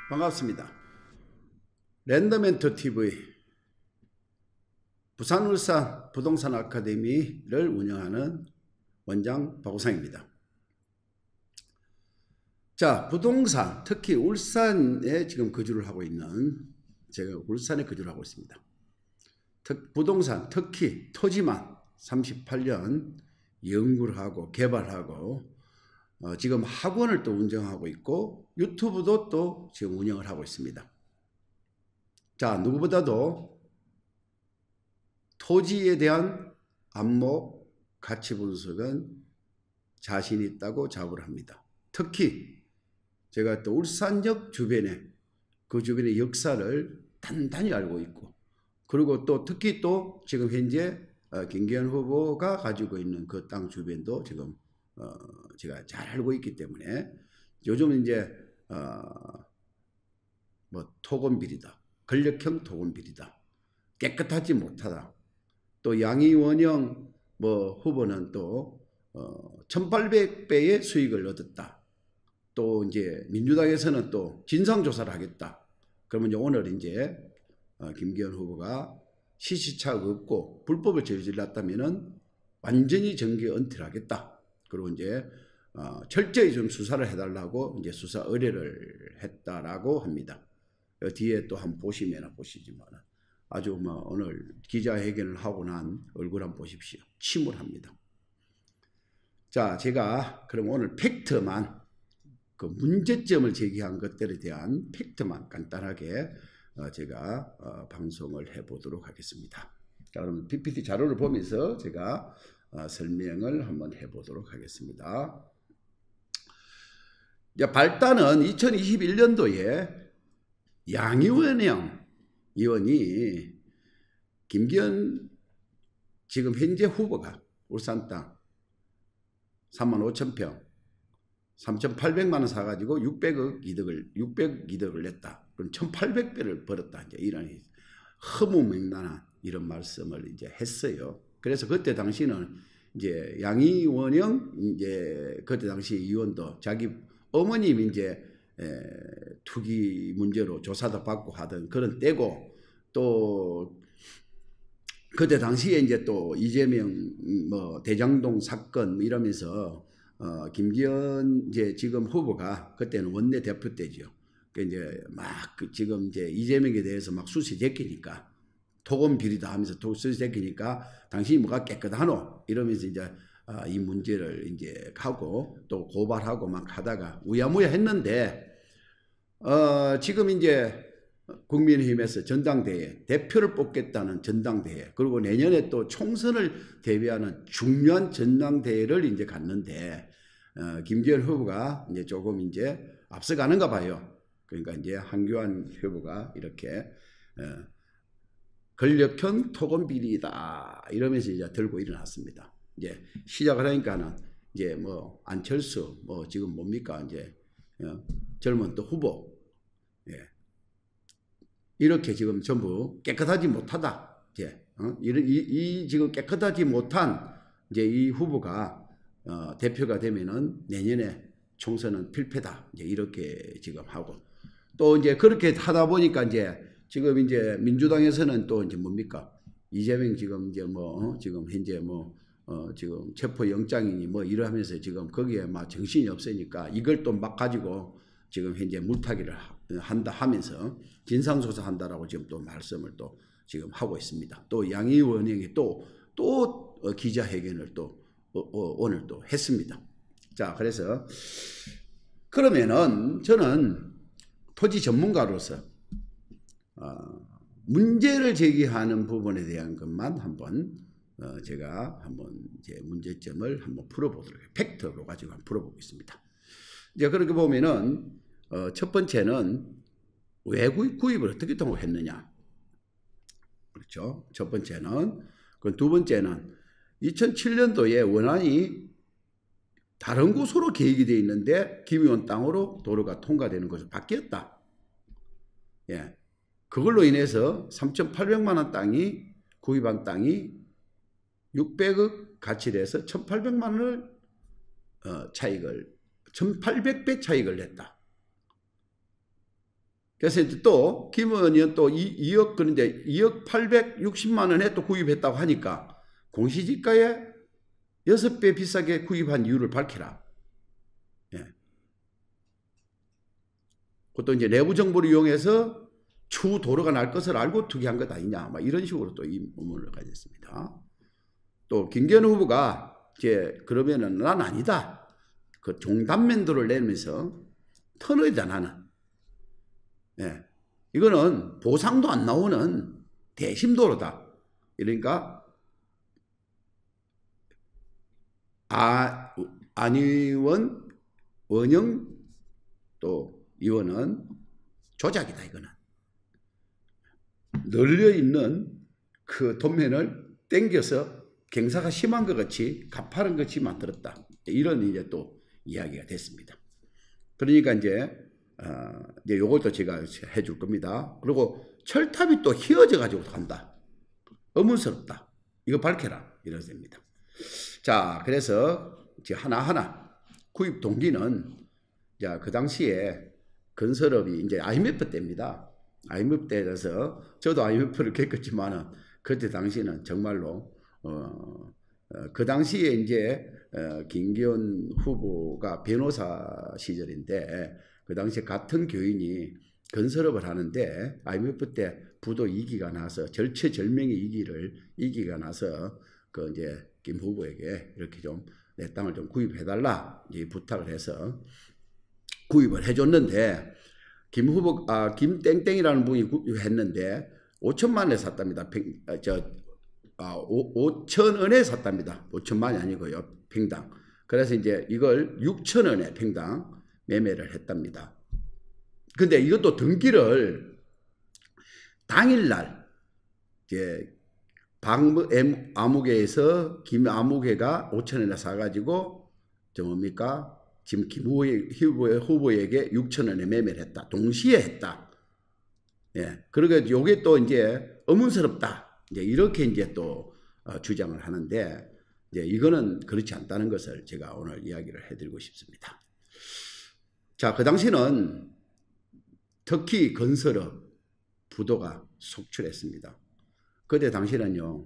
반갑습니다. 랜덤엔터 TV 부산 울산 부동산 아카데미를 운영하는 원장 박우상입니다. 자, 부동산, 특히 울산에 지금 거주를 하고 있는, 제가 울산에 거주를 하고 있습니다. 부동산, 특히 토지만 38년 연구를 하고 개발하고 지금 학원을 또 운영하고 있고 유튜브도 또 지금 운영을 하고 있습니다. 자, 누구보다도 토지에 대한 안목, 가치 분석은 자신 있다고 자부를 합니다. 특히 제가 또 울산역 주변에 그 주변의 역사를 단단히 알고 있고, 그리고 또 특히 또 지금 현재 김기현 후보가 가지고 있는 그 땅 주변도 지금 제가 잘 알고 있기 때문에 요즘 이제 뭐 토건비리다, 권력형 토건비리다, 깨끗하지 못하다, 또 양이원영 뭐 후보는 또 1800배의 수익을 얻었다, 또 이제 민주당에서는 또 진상조사를 하겠다. 그러면 이제 오늘 이제 김기현 후보가 시시착오 없고 불법을 저질렀다면은 완전히 정계 은퇴를 하겠다. 그리고 이제 철저히 좀 수사를 해달라고 이제 수사 의뢰를 했다라고 합니다. 뒤에 또 한번 보시지만 아주 뭐 오늘 기자회견을 하고 난 얼굴 한번 보십시오. 침울합니다. 자, 제가 그럼 오늘 팩트만, 그 문제점을 제기한 것들에 대한 팩트만 간단하게 제가 방송을 해보도록 하겠습니다. 자, 그럼 PPT 자료를 보면서 제가 설명을 한번 해보도록 하겠습니다. 이제 발단은 2021년도에 양이원영 의원이 김기현 지금 현재 후보가 울산 땅 35,000평 3,800만 원 사가지고 600억 이득을 냈다. 그럼 1,800배를 벌었다. 이제 이런 허무맹랑한 이런 말씀을 이제 했어요. 그래서 그때 당시는 이제 양이원영 이제 그때 당시 의원도 자기 어머님 이제 투기 문제로 조사도 받고 하던 그런 때고, 또 그때 당시에 이제 또 이재명 뭐 대장동 사건 이러면서 김기현 이제 지금 후보가 그때는 원내 대표 때죠. 그 이제 막 지금 이제 이재명에 대해서 막 수시 제끼니까 토건 비리다 하면서 수시 제끼니까 당신이 뭐가 깨끗하노 이러면서 이제 이 문제를 이제 하고 또 고발하고 막 하다가 우야무야 했는데 지금 이제 국민의힘에서 전당대회 대표를 뽑겠다는 전당대회, 그리고 내년에 또 총선을 대비하는 중요한 전당대회를 이제 갔는데 김기현 후보가 이제 조금 이제 앞서가는가 봐요. 그러니까 이제 한교안 후보가 이렇게 권력형 토건 비리다 이러면서 이제 들고 일어났습니다. 이제 시작을 하니까는 이제 뭐 안철수 뭐 지금 뭡니까 이제 젊은 또 후보, 예. 이렇게 지금 전부 깨끗하지 못하다. 이제 이 지금 깨끗하지 못한 이제 이 후보가 대표가 되면은 내년에 총선은 필패다. 이제 이렇게 지금 하고, 또 이제 그렇게 하다 보니까 이제 지금 이제 민주당에서는 또 이제 뭡니까 이재명 지금 이제 뭐 지금 현재 뭐 지금 체포 영장이니 뭐 이러면서 지금 거기에 막 정신이 없으니까 이걸 또 막 가지고 지금 현재 물타기를 한다 하면서 진상조사 한다라고 지금 또 말씀을 또 지금 하고 있습니다. 또 양이원영이 또 기자회견을 또 오늘 또 했습니다. 자, 그래서 그러면은 저는 토지 전문가로서 문제를 제기하는 부분에 대한 것만 한번 제가 한번 이제 문제점을 한번 풀어보도록 해요. 팩트로 가지고 한번 풀어보겠습니다. 이제 그렇게 보면은 첫 번째는 외국 구입을 어떻게 통보했느냐, 그렇죠. 첫 번째는. 그럼 두 번째는 2007년도에 원안이 다른 곳으로 계획이 되어 있는데 김 의원 땅으로 도로가 통과되는 것으로 바뀌었다. 예, 그걸로 인해서 3,800만 원 땅이 구입한 땅이 600억 가치를 해서 1,800만 원을 차익을 1,800배 차익을 냈다. 그래서 이제 또 김 의원이 또 2억 그런데 2억 860만 원에 또 구입했다고 하니까 공시지가에 6배 비싸게 구입한 이유를 밝히라. 예. 그것도 이제 내부 정보를 이용해서 추후 도로가 날 것을 알고 투기한 것 아니냐. 막 이런 식으로 또 이 의문을 가졌습니다. 또 김기현 후보가 이제 그러면은 난 아니다. 그 종단면도를 내면서 터널이다 나는. 예. 이거는 보상도 안 나오는 대심도로다. 이러니까 안 의원, 원영 또 의원은 조작이다 이거는. 널려있는 그 돈면을 땡겨서 경사가 심한 것 같이 가파른 것이 만들었다. 이런 이제 또 이야기가 됐습니다. 그러니까 이제 요것도 제가 해줄 겁니다. 그리고 철탑이 또 휘어져 가지고 간다. 의문스럽다. 이거 밝혀라. 이런 겁니다. 자, 그래서 이제 하나하나 구입 동기는 자, 그 당시에 건설업이 이제 IMF 때입니다. IMF 때라서 저도 IMF를 겪었지만은 그때 당시는 정말로 그 당시에 이제 김기현 후보가 변호사 시절인데 그 당시에 같은 교인이 건설업을 하는데 IMF 때 부도 이기가 나서 절체절명의 이기가 나서 그 이제 김 후보에게 이렇게 좀 내 땅을 좀 구입해달라 이 부탁을 해서 구입을 해줬는데 김 후보 김땡땡이라는 분이 구입했는데 5천만 원에 샀답니다. 5천 원에 샀답니다. 5천만이 아니고요. 평당. 그래서 이제 이걸 6천 원에 평당 매매를 했답니다. 근데 이것도 등기를 당일날 이제 아무개에서 김아무개가 5천 원에 사가지고 뭡니까? 지금 김 후보에게 6천 원에 매매를 했다. 동시에 했다. 예. 그러니까 요게 또 이제 의문스럽다. 이제 이렇게 이제 또 주장을 하는데 이제 이거는 그렇지 않다는 것을 제가 오늘 이야기를 해드리고 싶습니다. 자, 그 당시는 특히 건설업 부도가 속출했습니다. 그때 당시는요,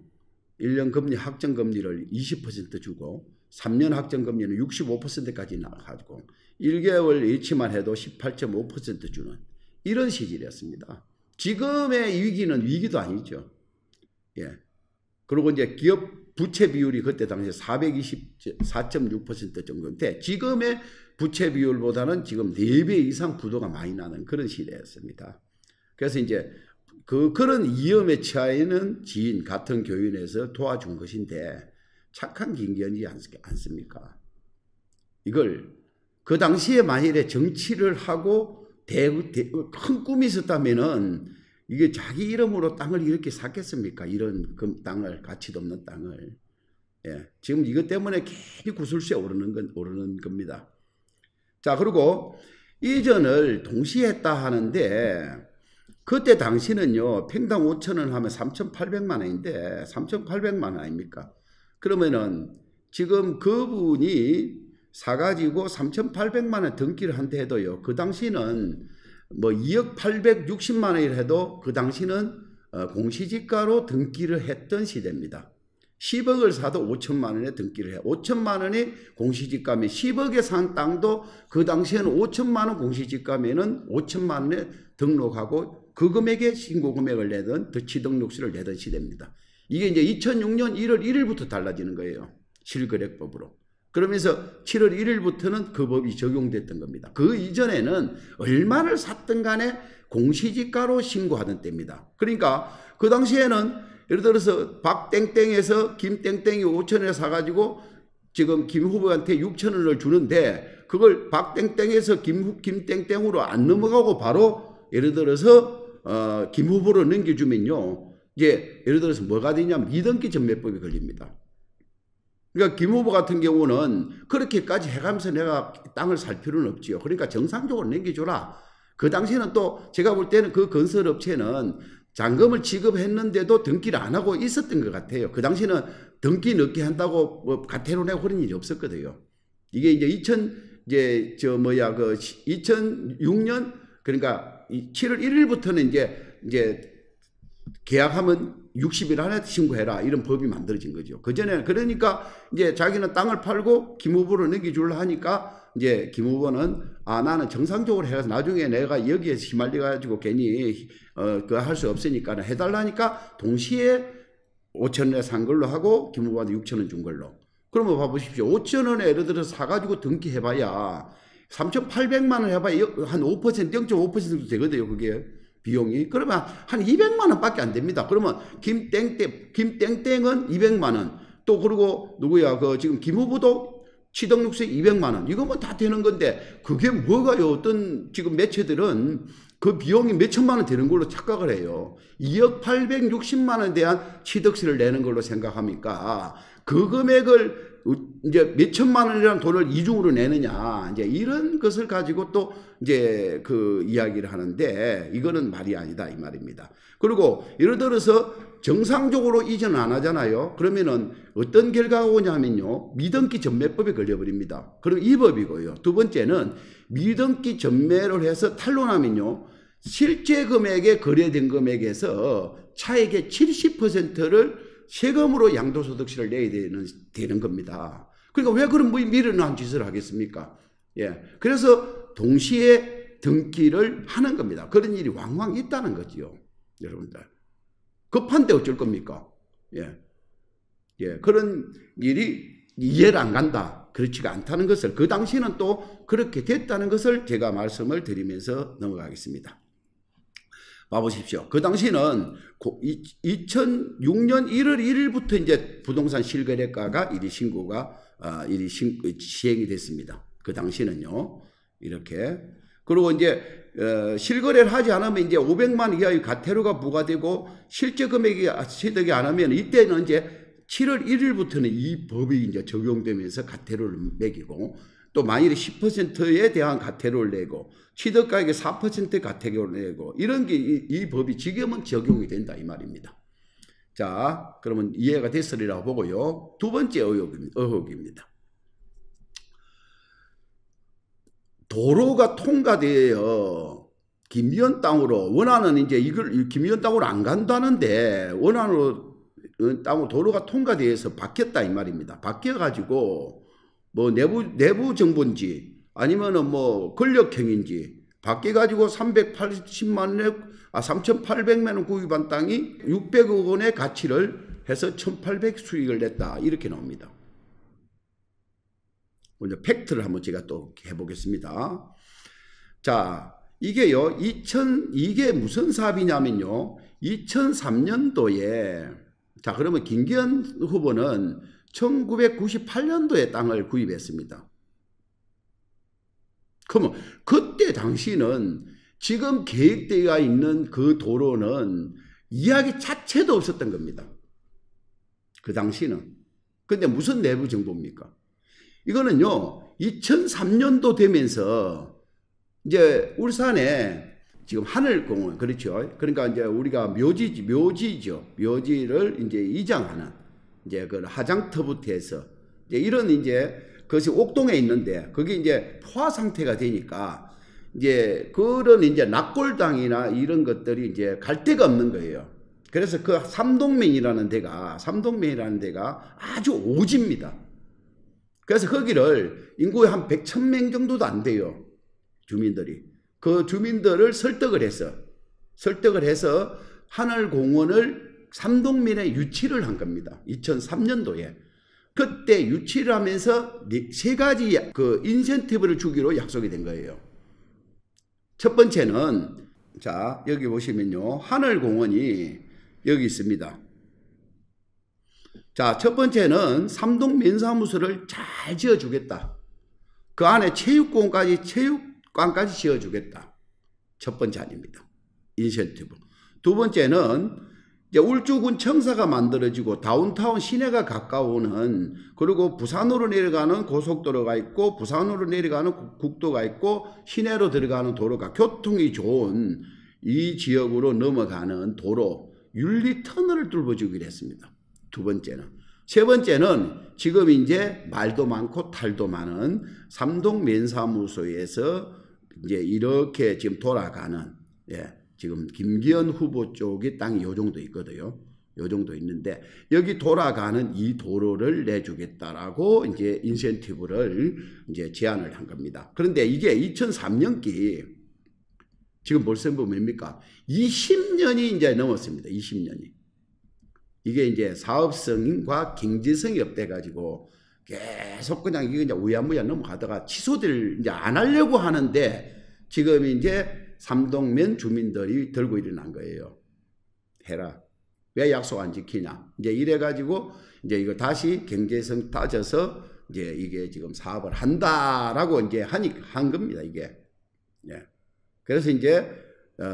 1년 금리 확정 금리를 20% 주고 3년 확정 금리는 65%까지 나가지고 1개월 예치만 해도 18.5% 주는 이런 시절이었습니다. 지금의 위기는 위기도 아니죠. 예. 그리고 이제 기업 부채 비율이 그때 당시에 424.6% 정도인데 지금의 부채 비율보다는 지금 4배 이상 부도가 많이 나는 그런 시대였습니다. 그래서 이제 그런 위험에 처하는 지인 같은 교인에서 도와준 것인데 착한 김기현이지 않습니까? 이걸 그 당시에 만일에 정치를 하고 큰 꿈이 있었다면은 이게 자기 이름으로 땅을 이렇게 샀겠습니까? 이런 땅을, 가치도 없는 땅을. 예, 지금 이것 때문에 괜히 구설수에 오르는 겁니다. 자, 그리고 이전을 동시에 했다 하는데 그때 당시는요, 평당 5천 원 하면 3,800만 원인데 3,800만 원 아닙니까? 그러면은 지금 그분이 사가지고 3,800만 원 등기를 한다 해도요, 그 당시는 뭐 2억 860만 원이라 해도 그 당시는 공시지가로 등기를 했던 시대입니다. 10억을 사도 5천만 원에 등기를 해요. 5천만 원이 공시지가면 10억에 산 땅도 그 당시에는 5천만 원 공시지가면은 5천만 원에 등록하고 그 금액에 신고 금액을 내던 취등록세를 내던 시대입니다. 이게 이제 2006년 1월 1일부터 달라지는 거예요. 실거래법으로. 그러면서 7월 1일부터는 그 법이 적용됐던 겁니다. 그 이전에는 얼마를 샀든 간에 공시지가로 신고하던 때입니다. 그러니까 그 당시에는 예를 들어서 박땡땡에서 김땡땡이 5천원에 사가지고 지금 김 후보한테 6천원을 주는데 그걸 박땡땡에서 김땡땡으로 안 넘어가고 바로 예를 들어서 김 후보로 넘겨주면요. 이제 예를 들어서 뭐가 되냐면 이등기 전매법이 걸립니다. 그러니까 김 후보 같은 경우는 그렇게까지 해가면서 내가 땅을 살 필요는 없지요. 그러니까 정상적으로 넘겨줘라. 그 당시에는 또 제가 볼 때는 그 건설업체는 잔금을 지급했는데도 등기를 안 하고 있었던 것 같아요. 그 당시에는 등기 늦게 한다고 뭐 가태료 내고 그런 일이 없었거든요. 이게 이제 2006년 그러니까 7월 1일부터는 이제 계약하면 60일 안에 신고해라 이런 법이 만들어진 거죠. 그전에는 그러니까 이제 자기는 땅을 팔고 김 후보를 넘겨주려 하니까 이제 김 후보는 나는 정상적으로 해서 나중에 내가 여기에 휘말려 가지고 괜히 그거 할 수 없으니까 해달라니까 동시에 5,000원에 산 걸로 하고 김 후보한테 6,000원 준 걸로. 그러면 봐보십시오. 5,000원에 예를 들어서 사가지고 등기해봐야 3,800만 원 해봐야 한 5%, 0.5%도 되거든요. 그게 비용이. 그러면 한 200만 원밖에 안 됩니다. 그러면 김땡땡은 200만 원. 또 그리고 누구야? 지금 김 후보도 취득세 200만 원. 이거면 다 되는 건데 그게 뭐가요? 어떤 지금 매체들은 그 비용이 몇 천만 원 되는 걸로 착각을 해요. 2억 860만 원에 대한 취득세를 내는 걸로 생각합니까? 그 금액을 이제 몇 천만 원이라는 돈을 이중으로 내느냐, 이제 이런 것을 가지고 또 이제 그 이야기를 하는데 이거는 말이 아니다 이 말입니다. 그리고 예를 들어서 정상적으로 이전 안 하잖아요. 그러면은 어떤 결과가 오냐면요, 미등기 전매법에 걸려버립니다. 그럼 이 법이고요. 두 번째는 미등기 전매를 해서 탄로나면요, 실제 금액에 거래된 금액에서 차액의 70%를 세금으로 양도소득세를 내야 되는 겁니다. 그러니까 왜 그런 미련한 짓을 하겠습니까? 예. 그래서 동시에 등기를 하는 겁니다. 그런 일이 왕왕 있다는 거지요. 여러분들. 급한데 어쩔 겁니까? 예. 예. 그런 일이 이해를 안 간다. 그렇지가 않다는 것을, 그 당시는 또 그렇게 됐다는 것을 제가 말씀을 드리면서 넘어가겠습니다. 봐보십시오. 그 당시는 2006년 1월 1일부터 이제 부동산 실거래가가 시행이 됐습니다. 그 당시는요. 이렇게. 그리고 이제 실거래를 하지 않으면 이제 500만 이하의 과태료가 부과되고 실제 금액이 취득이 안 하면 이때는 이제 7월 1일부터는 이 법이 이제 적용되면서 과태료를 매기고, 또 만일에 10%에 대한 과태료를 내고 취득가액의 4% 과태료를 내고, 이런 게 이 법이 지금은 적용이 된다 이 말입니다. 자, 그러면 이해가 됐으리라고 보고요. 두 번째 의혹입니다. 도로가 통과되어 김의원 땅으로, 원하는 이제 이걸 김의원 땅으로 안 간다는데 원하는 땅으로 도로가 통과되어서 바뀌었다 이 말입니다. 바뀌어가지고 뭐 내부 정보인지 아니면은 뭐 권력형인지 바뀌어가지고 3,800만 원 구입한 땅이 600억 원의 가치를 해서 1,800 수익을 냈다 이렇게 나옵니다. 먼저 팩트를 한번 제가 또 해보겠습니다. 자, 이게요, 이게 무슨 사업이냐면요, 2003년도에, 자, 그러면 김기현 후보는 1998년도에 땅을 구입했습니다. 그러면 그때 당시는 지금 계획되어 있는 그 도로는 이야기 자체도 없었던 겁니다. 그 당시는. 근데 무슨 내부 정보입니까? 이거는요, 2003년도 되면서 이제 울산에 지금 하늘공원, 그렇죠. 그러니까 이제 우리가 묘지죠. 묘지를 이제 이장하는 이제 그 하장터부터 해서 이제 이런 이제 그것이 옥동에 있는데 그게 이제 포화 상태가 되니까 이제 그런 이제 낙골당이나 이런 것들이 이제 갈 데가 없는 거예요. 그래서 그 삼동면이라는 데가 아주 오지입니다. 그래서 거기를 인구의 한 100,000명 정도도 안 돼요. 주민들이. 그 주민들을 설득을 해서 하늘공원을 삼동면에 유치를 한 겁니다. 2003년도에. 그때 유치를 하면서 세 가지 그 인센티브를 주기로 약속이 된 거예요. 첫 번째는, 자, 여기 보시면요, 하늘공원이 여기 있습니다. 자, 첫 번째는 삼동면사무소를 잘 지어주겠다. 그 안에 체육관까지 지어주겠다. 첫 번째 아닙니다. 인센티브. 두 번째는 이제 울주군 청사가 만들어지고 다운타운 시내가 가까우는, 그리고 부산으로 내려가는 고속도로가 있고 부산으로 내려가는 국도가 있고 시내로 들어가는 도로가 교통이 좋은 이 지역으로 넘어가는 도로 윤리터널을 뚫어주기로 했습니다. 두 번째는. 세 번째는 지금 이제 말도 많고 탈도 많은 삼동면사무소에서 이제 이렇게 지금 돌아가는, 예, 지금 김기현 후보 쪽이 땅이 요 정도 있거든요. 요 정도 있는데 여기 돌아가는 이 도로를 내주겠다라고 이제 인센티브를 이제 제안을 한 겁니다. 그런데 이게 2003년기 지금 벌써 뭡니까? 20년이 이제 넘었습니다. 20년이. 이게 이제 사업성과 경제성이 없대가지고 계속 그냥 이게 이제 우야무야 넘어가다가 취소를 이제 안 하려고 하는데 지금 이제 삼동면 주민들이 들고 일어난 거예요. 해라. 왜 약속 안 지키냐. 이제 이래가지고 이제 이거 다시 경제성 따져서 이제 이게 지금 사업을 한다라고 이제 한 겁니다. 이게. 예. 그래서 이제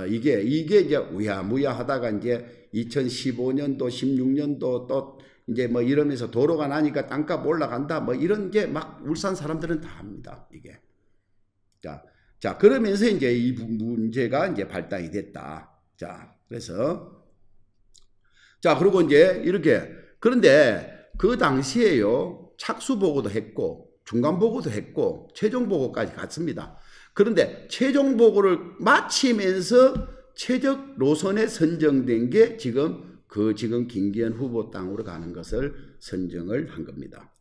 이게 이제 우야무야 하다가 이제 2015년도, 16년도 또 이제 뭐 이러면서 도로가 나니까 땅값 올라간다 뭐 이런 게 막 울산 사람들은 다 합니다. 이게. 자, 그러면서 이제 이 문제가 이제 발단이 됐다. 자, 그래서 자, 그리고 이제 이렇게 그런데 그 당시에요. 착수 보고도 했고 중간 보고도 했고 최종 보고까지 갔습니다. 그런데 최종 보고를 마치면서 최적 노선에 선정된 게 지금 김기현 후보 땅으로 가는 것을 선정을 한 겁니다.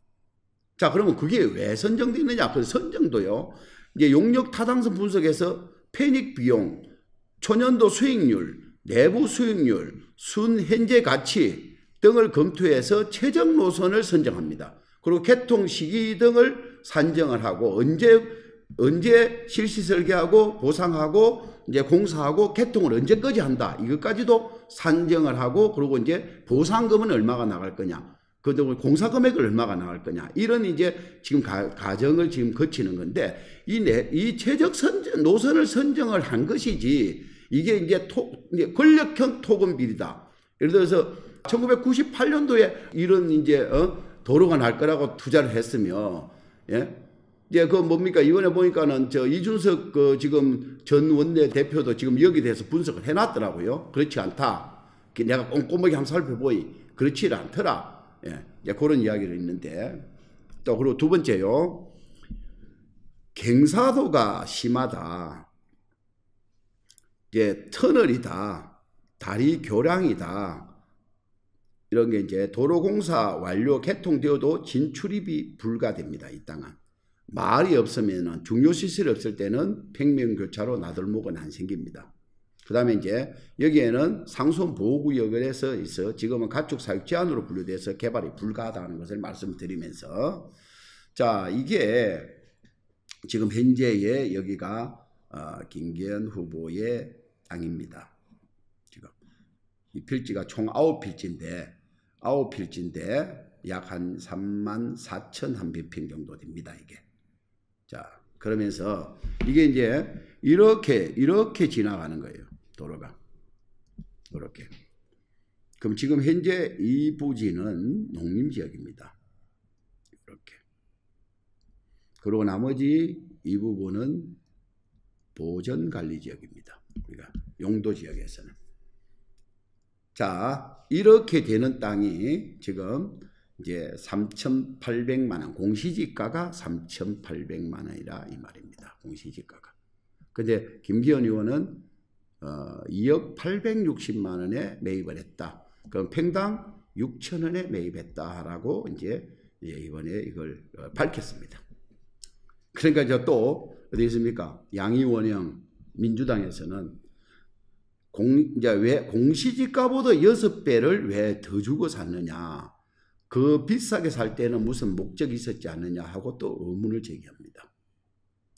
자, 그러면 그게 왜 선정됐느냐? 그 선정도요. 이제 용역 타당성 분석에서 편익 비용, 초년도 수익률, 내부 수익률, 순 현재 가치 등을 검토해서 최적 노선을 선정합니다. 그리고 개통 시기 등을 산정을 하고 언제 실시 설계하고 보상하고 이제 공사하고 개통을 언제까지 한다. 이것까지도 산정을 하고 그리고 이제 보상금은 얼마가 나갈 거냐. 그다음에 공사 금액을 얼마가 나갈 거냐. 이런 이제 지금 과정을 지금 거치는 건데 이 최적 노선을 선정을 한 것이지 이게 이제 권력형 토금 비리다. 예를 들어서 1998년도에 이런 이제 도로가 날 거라고 투자를 했으며, 예? 이제 그 뭡니까 이번에 보니까는 저 이준석 그 지금 전 원내 대표도 지금 여기 대해서 분석을 해놨더라고요. 그렇지 않다. 내가 꼼꼼하게 한번 살펴보니 그렇지 않더라. 예, 이제 그런 이야기를 있는데 또 그리고 두 번째요. 경사도가 심하다. 이제 터널이다. 다리 교량이다. 이런 게 이제 도로공사 완료 개통되어도 진출입이 불가됩니다. 이 땅은. 마을이 없으면 중요 시설이 없을 때는 평면교차로 나들목은 안 생깁니다. 그 다음에 이제 여기에는 상수원보호구역에서 있어 지금은 가축사육 제한으로 분류돼서 개발이 불가하다는 것을 말씀드리면서 자 이게 지금 현재의 여기가 김기현 후보의 땅입니다. 지금 이 필지가 총 9필지인데 약 한 34,000 平方 됩니다. 이게. 자, 그러면서 이게 이제 이렇게 지나가는 거예요. 도로가. 이렇게. 그럼 지금 현재 이 부지는 농림지역입니다. 이렇게. 그리고 나머지 이 부분은 보전관리지역입니다. 그러니까 용도지역에서는. 자, 이렇게 되는 땅이 지금 이제 3,800만 원, 공시지가가 3,800만 원이라 이 말입니다. 공시지가가. 근데 김기현 의원은 2억 860만 원에 매입을 했다. 그럼 평당 6천 원에 매입했다라고 이제 이번에 이걸 밝혔습니다. 그러니까 이제 또 어디 있습니까? 양이원영 민주당에서는 이제 왜 공시지가보다 6배를 왜 더 주고 샀느냐? 그 비싸게 살 때는 무슨 목적이 있었지 않느냐 하고 또 의문을 제기합니다.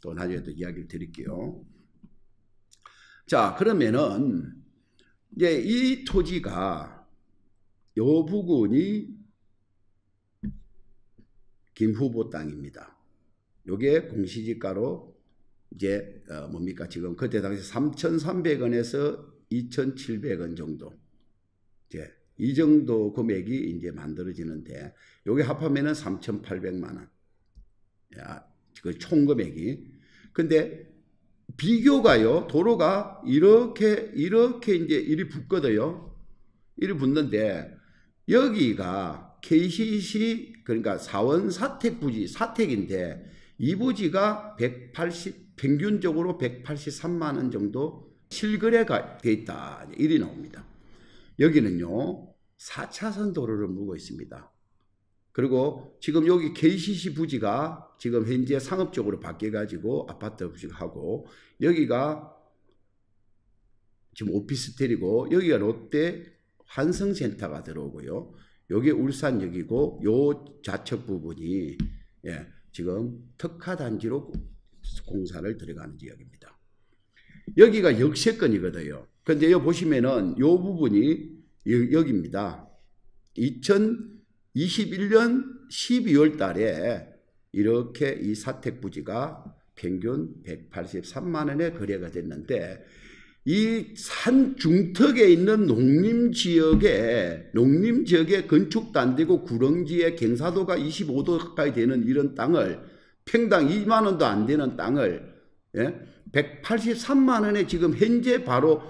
또 나중에 또 이야기를 드릴게요. 자, 그러면은 이제 이 토지가 요 부분이 김 후보 땅입니다. 요게 공시지가로 이제 뭡니까 지금 그때 당시 3,300원에서 2,700원 정도 이제 이 정도 금액이 이제 만들어지는데 요게 합하면은 3,800만 원. 야, 그 총 금액이. 근데 비교가요. 도로가 이렇게 이제 이리 붙거든요. 이리 붙는데 여기가 KCC 그러니까 사원 사택 부지 사택인데 이 부지가 180 평균적으로 183만 원 정도 실거래가 돼 있다. 일이 나옵니다. 여기는요 4차선 도로를 물고 있습니다. 그리고 지금 여기 KCC 부지가 지금 현재 상업적으로 바뀌어가지고 아파트 부지하고 여기가 지금 오피스텔이고 여기가 롯데 환승센터가 들어오고요. 여기 울산역이고 요 좌측 부분이 지금 특화단지로 공사를 들어가는 지역입니다. 여기가 역세권이거든요. 근데 여기 보시면은 요 부분이 여기입니다. 2021년 12월 달에 이렇게 이 사택 부지가 평균 183만 원에 거래가 됐는데 이 산 중턱에 있는 농림지역에 건축도 안 되고 구렁지에 경사도가 25도 가까이 되는 이런 땅을 평당 2만 원도 안 되는 땅을 183만 원에 지금 현재 바로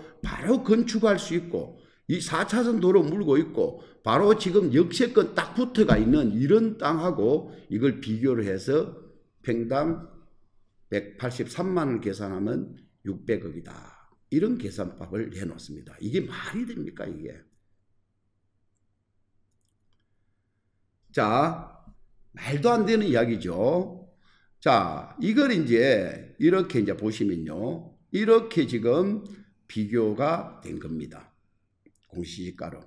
건축할 수 있고 이 4차선 도로 물고 있고 바로 지금 역세권 딱 붙어가 있는 이런 땅하고 이걸 비교를 해서 평당 183만 원 계산하면 600억이다. 이런 계산법을 해놓습니다. 이게 말이 됩니까 이게? 자, 말도 안 되는 이야기죠. 자, 이걸 이제 이렇게 이제 보시면요. 이렇게 지금 비교가 된 겁니다. 공시지가로.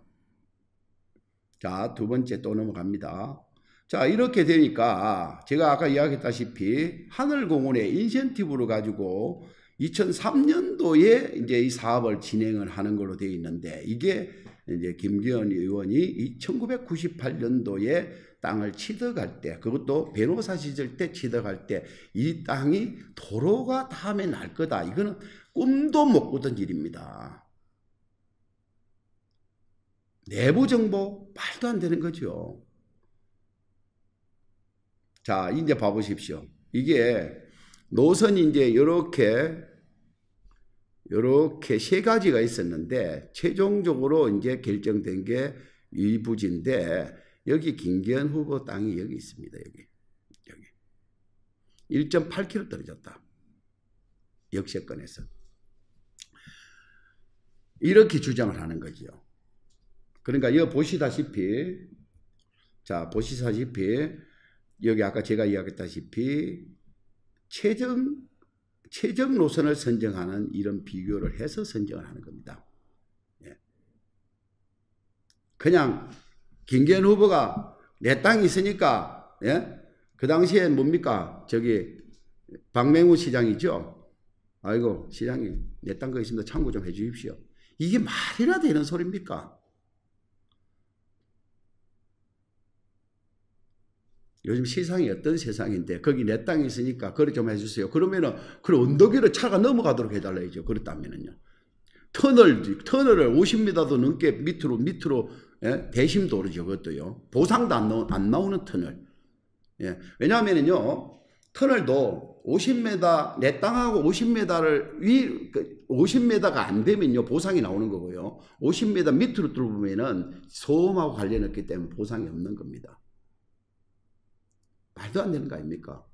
자, 두 번째 또 넘어갑니다. 자, 이렇게 되니까 제가 아까 이야기했다시피 하늘공원의 인센티브로 가지고 2003년도에 이제 이 사업을 진행을 하는 걸로 되어 있는데 이게 이제 김기현 의원이 1998년도에 땅을 취득할 때 그것도 변호사 시절 때 취득할 때 이 땅이 도로가 다음에 날 거다. 이거는 꿈도 못 꾸던 일입니다. 내부 정보 말도 안 되는 거죠. 자, 이제 봐보십시오. 이게 노선이 이제 이렇게 세 가지가 있었는데 최종적으로 이제 결정된 게 이 부지인데 여기 김기현 후보 땅이 여기 있습니다. 여기 1.8km 떨어졌다. 역세권에서 이렇게 주장을 하는 거죠. 그러니까 여기 보시다시피 여기 아까 제가 이야기했다시피 최정 노선을 선정하는 이런 비교를 해서 선정을 하는 겁니다. 그냥 김기현 후보가 내 땅이 있으니까 그 당시에 뭡니까? 저기 박맹우 시장이죠. 아이고 시장님 내 땅 거 있습니다. 참고 좀 해 주십시오. 이게 말이나 되는 소리입니까? 요즘 세상이 어떤 세상인데 거기 내 땅이 있으니까 거래 좀 해주세요. 그러면은 그 언덕 위로 차가 넘어가도록 해달라야죠. 그렇다면은요. 터널을 50m도 넘게 밑으로 대심도로죠. 그것도요. 보상도 안 나오는 터널. 왜냐하면은요. 터널도 50m 내 땅하고 50m를 50m가 안 되면요 보상이 나오는 거고요. 50m 밑으로 뚫으면은 소음하고 관련 없기 때문에 보상이 없는 겁니다. 말도 안 되는 거 아닙니까?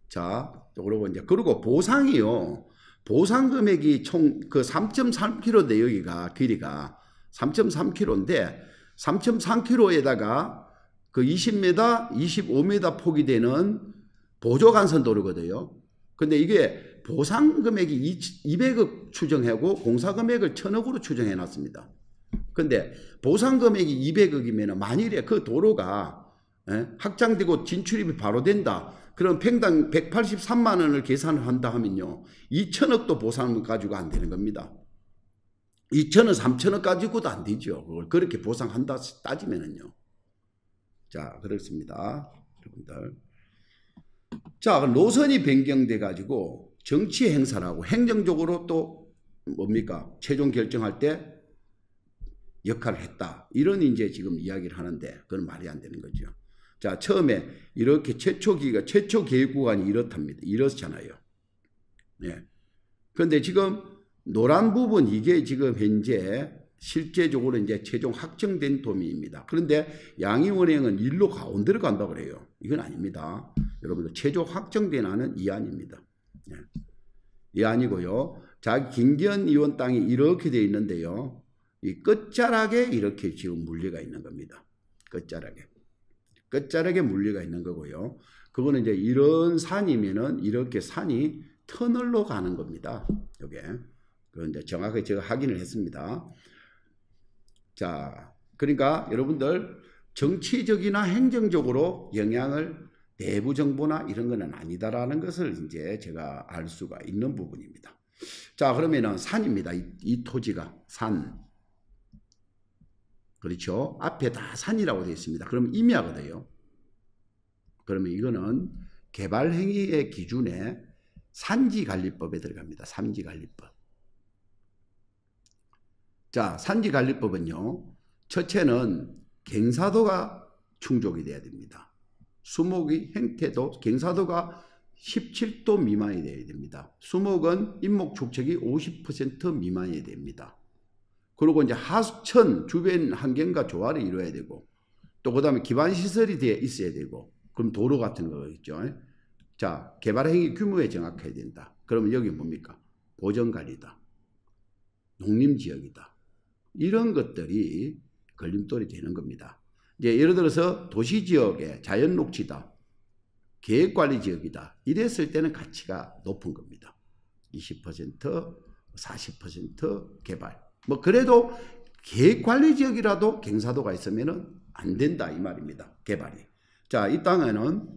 자, 그리고 보상이요. 보상 금액이 총 그 3.3km인데 여기가 길이가 3.3km인데 3.3km에다가 그 20m, 25m 폭이 되는 보조간선 도로거든요. 근데 이게 보상 금액이 200억 추정하고 공사 금액을 1000억으로 추정해 놨습니다. 근데 보상 금액이 200억이면 만일에 그 도로가 확장되고 진출입이 바로 된다. 그럼 평당 183만 원을 계산을 한다 하면요. 2천억도 보상을 가지고 안 되는 겁니다. 2천억, 3천억 가지고도 안 되죠. 그걸 그렇게 보상한다 따지면은요. 자, 그렇습니다. 여러분들. 자, 노선이 변경돼 가지고 정치 행사라고 행정적으로 또 뭡니까? 최종 결정할 때 역할을 했다. 이런 이제 지금 이야기를 하는데 그건 말이 안 되는 거죠. 자, 처음에 이렇게 최초 계획 구간이 이렇잖아요. 그런데 지금 노란 부분 이게 지금 현재 실제적으로 이제 최종 확정된 도면입니다. 그런데 양이원행은 일로 가운데로 간다고 그래요. 이건 아닙니다. 여러분들 최종 확정된 안은 이 안입니다. 예. 이 아니고요. 자, 김기현 의원 땅이 이렇게 되어 있는데요. 이 끝자락에 이렇게 지금 물리가 있는 겁니다. 끝자락에 물리가 있는 거고요. 그거는 이제 이런 산이면은 이렇게 산이 터널로 가는 겁니다. 요게. 그건 이제 정확하게 제가 확인을 했습니다. 자, 그러니까 여러분들 정치적이나 행정적으로 영향을 내부 정보나 이런 거는 아니다라는 것을 이제 제가 알 수가 있는 부분입니다. 자, 그러면은 산입니다. 이 토지가 산. 그렇죠? 앞에 다 산이라고 되어 있습니다. 그럼 임야거든요. 그러면 이거는 개발행위의 기준에 산지관리법에 들어갑니다. 산지관리법. 자, 산지관리법은요. 첫째는 경사도가 충족이 돼야 됩니다. 수목의 행태도 경사도가 17도 미만이 되어야 됩니다. 수목은 인목 축척이 50% 미만이 됩니다. 그리고 이제 하천 주변 환경과 조화를 이루어야 되고 또 그다음에 기반 시설이 되어 있어야 되고 그럼 도로 같은 거 있죠. 자, 개발행위 규모에 정확해야 된다. 그러면 여기 뭡니까? 보전관리다. 농림지역이다. 이런 것들이 걸림돌이 되는 겁니다. 이제 예를 들어서 도시지역의 자연녹지다. 계획관리지역이다. 이랬을 때는 가치가 높은 겁니다. 20%, 40% 개발. 뭐 그래도 계획관리지역이라도 경사도가 있으면 안 된다 이 말입니다. 개발이. 자, 이 땅에는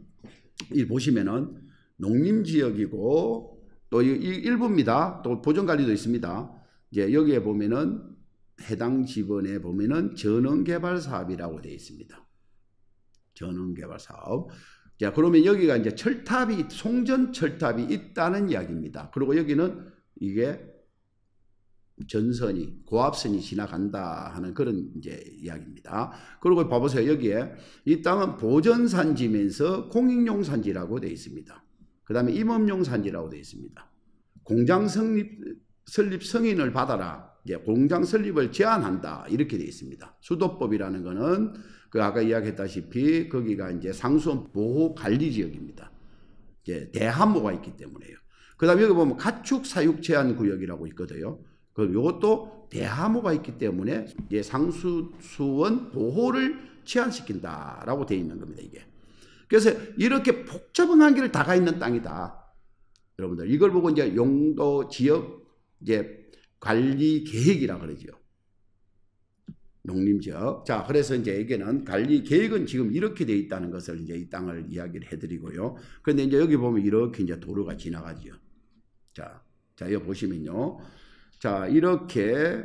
이 보시면은 농림지역이고 또 일부입니다. 또 보전관리도 있습니다. 이제 여기에 보면은 해당 지번에 보면은 전원개발사업이라고 되어 있습니다. 전원개발사업. 자, 그러면 여기가 이제 철탑이 송전철탑이 있다는 이야기입니다. 그리고 여기는 이게 전선이 고압선이 지나간다 하는 그런 이제 이야기입니다. 그리고 봐보세요. 여기에 이 땅은 보전산지면서 공익용 산지라고 되어 있습니다. 그 다음에 임업용 산지라고 되어 있습니다. 공장 설립 승인을 받아라. 이제 공장 설립을 제한한다. 이렇게 되어 있습니다. 수도법이라는 거는 그 아까 이야기했다시피 거기가 이제 상수원 보호 관리 지역입니다. 이제 대함모가 있기 때문에요. 그 다음에 여기 보면 가축 사육 제한 구역이라고 있거든요. 그럼 이것도 대함모가 있기 때문에 이제 상수원 보호를 제한시킨다라고 되어 있는 겁니다. 이게. 그래서 이렇게 복잡한 한계를 다가 있는 땅이다. 여러분들 이걸 보고 이제 용도 지역 이제 관리 계획이라 그러죠. 농림지역. 자, 그래서 이제 여기는 관리 계획은 지금 이렇게 되어 있다는 것을 이제 이 땅을 이야기를 해드리고요. 그런데 이제 여기 보면 이렇게 이제 도로가 지나가죠. 자, 여기 보시면요. 자, 이렇게.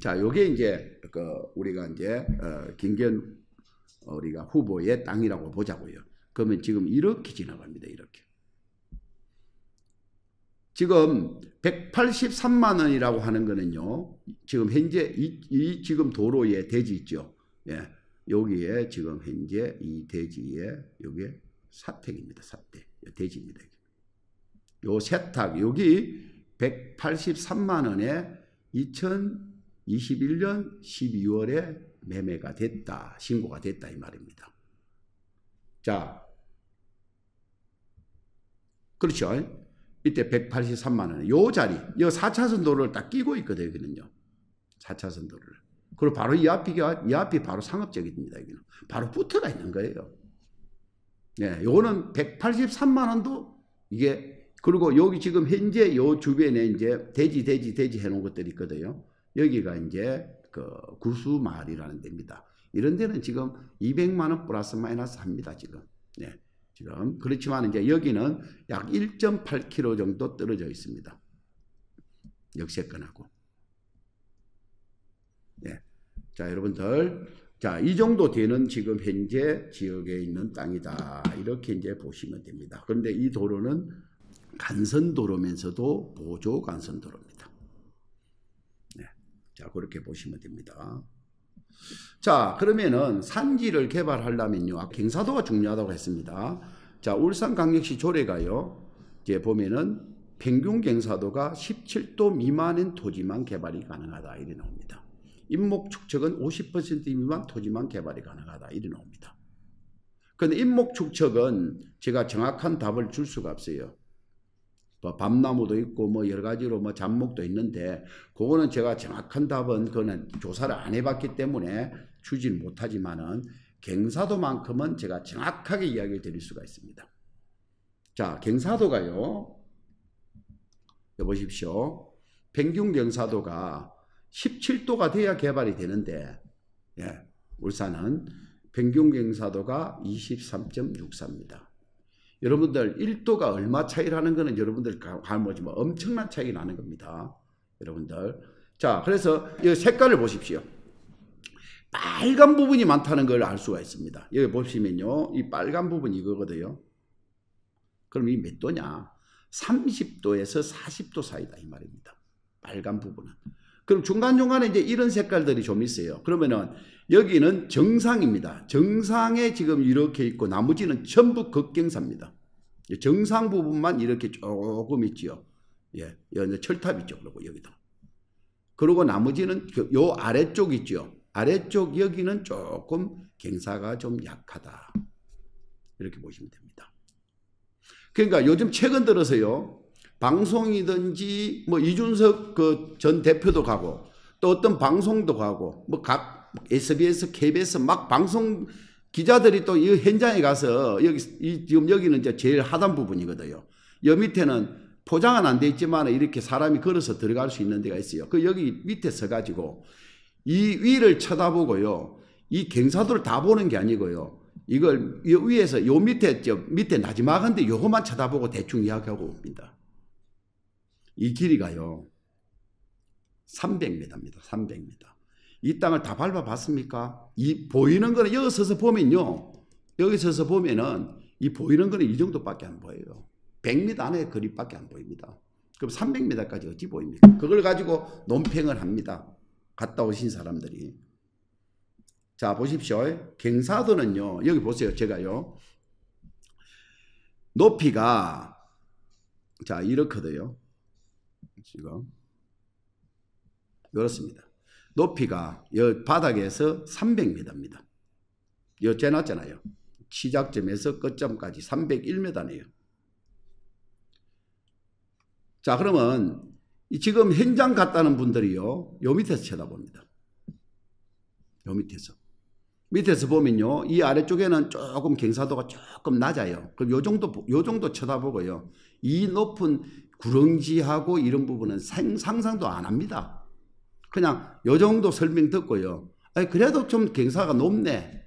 자, 요게 이제 우리가 이제 김기현 우리가 후보의 땅이라고 보자고요. 그러면 지금 이렇게 지나갑니다. 이렇게. 지금 183만 원이라고 하는 거는요. 지금 현재 이 지금 도로에 대지 있죠. 예. 여기에 지금 현재 이 대지에 요게 사택입니다. 사택. 대지입니다. 요 세탁 여기 183만 원에 2021년 12월에 매매가 됐다. 신고가 됐다 이 말입니다. 자. 그렇죠. 이때 183만 원. 요 자리, 요 4차선 도로를 딱 끼고 있거든요. 여기는요. 4차선 도로를. 그리고 바로 이 앞이 바로 상업적입니다. 여기는. 바로 붙어가 있는 거예요. 네, 요거는 183만 원도 이게, 그리고 여기 지금 현재 요 주변에 이제 대지 해놓은 것들이 있거든요. 여기가 이제 그 구수마을이라는 데입니다. 이런 데는 지금 200만 원 플러스 마이너스 합니다. 지금. 네. 지금 그렇지만 이제 여기는 약 1.8km 정도 떨어져 있습니다. 역세권하고. 네. 자, 여러분들, 자, 이 정도 되는 지금 현재 지역에 있는 땅이다. 이렇게 이제 보시면 됩니다. 그런데 이 도로는 간선도로면서도 보조 간선도로입니다. 네. 자, 그렇게 보시면 됩니다. 자, 그러면은 산지를 개발하려면요, 경사도가 중요하다고 했습니다. 자, 울산광역시 조례가요, 이제 보면은 평균 경사도가 17도 미만인 토지만 개발이 가능하다 이래 나옵니다. 인목 축척은 50% 미만 토지만 개발이 가능하다 이래 나옵니다. 근데 인목축척은 제가 정확한 답을 줄 수가 없어요. 뭐 밤나무도 있고 뭐 여러 가지로 뭐 잡목도 있는데 그거는 제가 정확한 답은 그거는 조사를 안 해봤기 때문에 주지는 못하지만은 경사도만큼은 제가 정확하게 이야기를 드릴 수가 있습니다. 자, 경사도가요. 보십시오. 평균 경사도가 17도가 돼야 개발이 되는데 울산은 평균 경사도가 23.64입니다. 여러분들 1도가 얼마 차이라는 거는 여러분들 모르지만 엄청난 차이가 나는 겁니다. 여러분들. 자, 그래서 이 색깔을 보십시오. 빨간 부분이 많다는 걸 알 수가 있습니다. 여기 보시면요. 이 빨간 부분이 이거거든요. 그럼 이 몇 도냐? 30도에서 40도 사이다 이 말입니다. 빨간 부분은. 그럼 중간중간에 이제 이런 색깔들이 좀 있어요. 그러면은 여기는 정상입니다. 정상에 지금 이렇게 있고 나머지는 전부 극경사입니다. 정상 부분만 이렇게 조금 있지요. 예, 여기 철탑 있죠. 그리고 여기도. 그리고 나머지는 요 아래쪽 있죠. 아래쪽 여기는 조금 경사가 좀 약하다. 이렇게 보시면 됩니다. 그러니까 요즘 최근 들어서요. 방송이든지 뭐 이준석 그 전 대표도 가고 또 어떤 방송도 가고 뭐 각 SBS, KBS 막 방송 기자들이 또 이 현장에 가서 지금 여기는 이제 제일 하단 부분이거든요. 여 밑에는 포장은 안 돼 있지만 이렇게 사람이 걸어서 들어갈 수 있는 데가 있어요. 그 여기 밑에 서가지고 이 위를 쳐다보고요. 이 경사도를 다 보는 게 아니고요. 이걸 위에서 요 밑에 밑에 나지막한데 요것만 쳐다보고 대충 이야기하고 옵니다. 이 길이가요. 300m입니다. 300m. 이 땅을 다 밟아봤습니까? 이 보이는 거는 여기 서서 보면요. 여기 서서 보면은 이 보이는 거는 이 정도밖에 안 보여요. 100m 안에 거리밖에 안 보입니다. 그럼 300m까지 어찌 보입니까? 그걸 가지고 논평을 합니다. 갔다 오신 사람들이. 자, 보십시오. 경사도는요. 여기 보세요. 제가요. 높이가 자, 이렇거든요. 지금 이렇습니다. 높이가 여 바닥에서 300m입니다. 여 재놨잖아요. 시작점에서 끝점까지 301m네요. 자, 그러면 지금 현장 갔다는 분들이요. 요 밑에서 쳐다봅니다. 요 밑에서. 밑에서 보면요. 이 아래쪽에는 조금 경사도가 조금 낮아요. 그럼 요 정도 쳐다보고요. 이 높은 구렁지하고 이런 부분은 상상도 안 합니다. 그냥 요 정도 설명 듣고요. 그래도 좀 경사가 높네.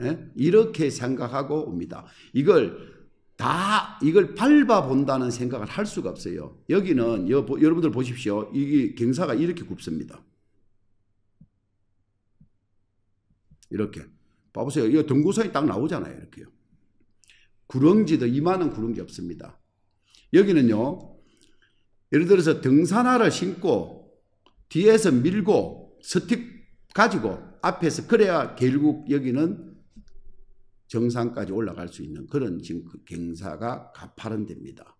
예? 이렇게 생각하고 옵니다. 이걸 밟아본다는 생각을 할 수가 없어요. 여기는 여러분들 보십시오. 이게 경사가 이렇게 굽습니다. 이렇게. 봐보세요. 이 등고선이 딱 나오잖아요. 이렇게요. 구렁지도 이만한 구렁지 없습니다. 여기는요. 예를 들어서 등산화를 신고 뒤에서 밀고 스틱 가지고 앞에서 그래야 결국 여기는 정상까지 올라갈 수 있는 그런 지금 그 경사가 가파른 데입니다.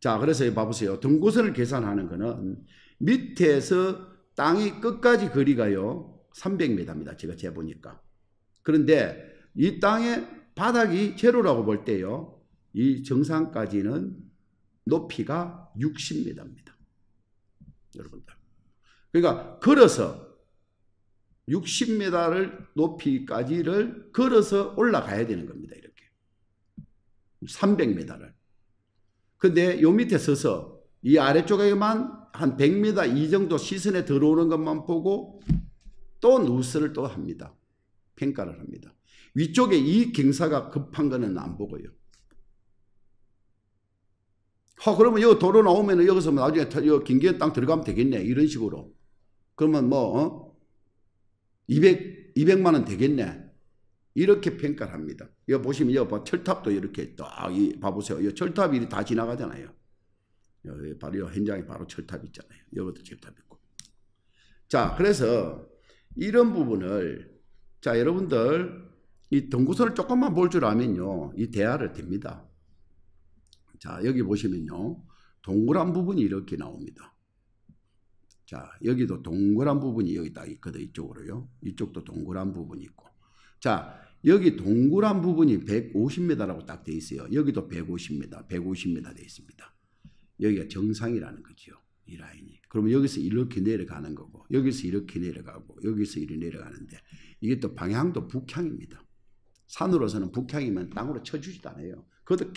자, 그래서 봐보세요. 등고선을 계산하는 거는 밑에서 땅이 끝까지 거리가요. 300m입니다. 제가 재보니까. 그런데 이 땅의 바닥이 제로라고 볼 때요. 이 정상까지는 높이가 60m입니다. 여러분들. 그러니까 걸어서 60m를 높이까지를 걸어서 올라가야 되는 겁니다. 이렇게. 300m를. 근데 요 밑에 서서 이 아래쪽에만 한 100m 이 정도 시선에 들어오는 것만 보고 또 누스를 또 합니다. 평가를 합니다. 위쪽에 이 경사가 급한 거는 안 보고요. 그러면 여기 도로 나오면 여기서 나중에 김기현 땅 들어가면 되겠네. 이런 식으로. 그러면 200만 원 되겠네. 이렇게 평가를 합니다. 여기 보시면 여기 철탑도 이렇게 딱 봐보세요. 이 철탑이 다 지나가잖아요. 여기 바로 현장에 바로 철탑 있잖아요. 여기도 철탑 있고. 자, 그래서 이런 부분을 자, 여러분들 이 등고선을 조금만 볼 줄 아면요. 이 대화를 됩니다. 자, 여기 보시면요. 동그란 부분이 이렇게 나옵니다. 자, 여기도 동그란 부분이 여기 딱 있거든. 이쪽으로요. 이쪽도 동그란 부분이 있고. 자, 여기 동그란 부분이 150m라고 딱 돼 있어요. 여기도 150m, 150m 돼 있습니다. 여기가 정상이라는 거죠. 이 라인이. 그러면 여기서 이렇게 내려가는 거고, 여기서 이렇게 내려가고, 여기서 이렇게 내려가는데, 이게 또 방향도 북향입니다. 산으로서는 북향이면 땅으로 쳐주지도 않아요. 그것도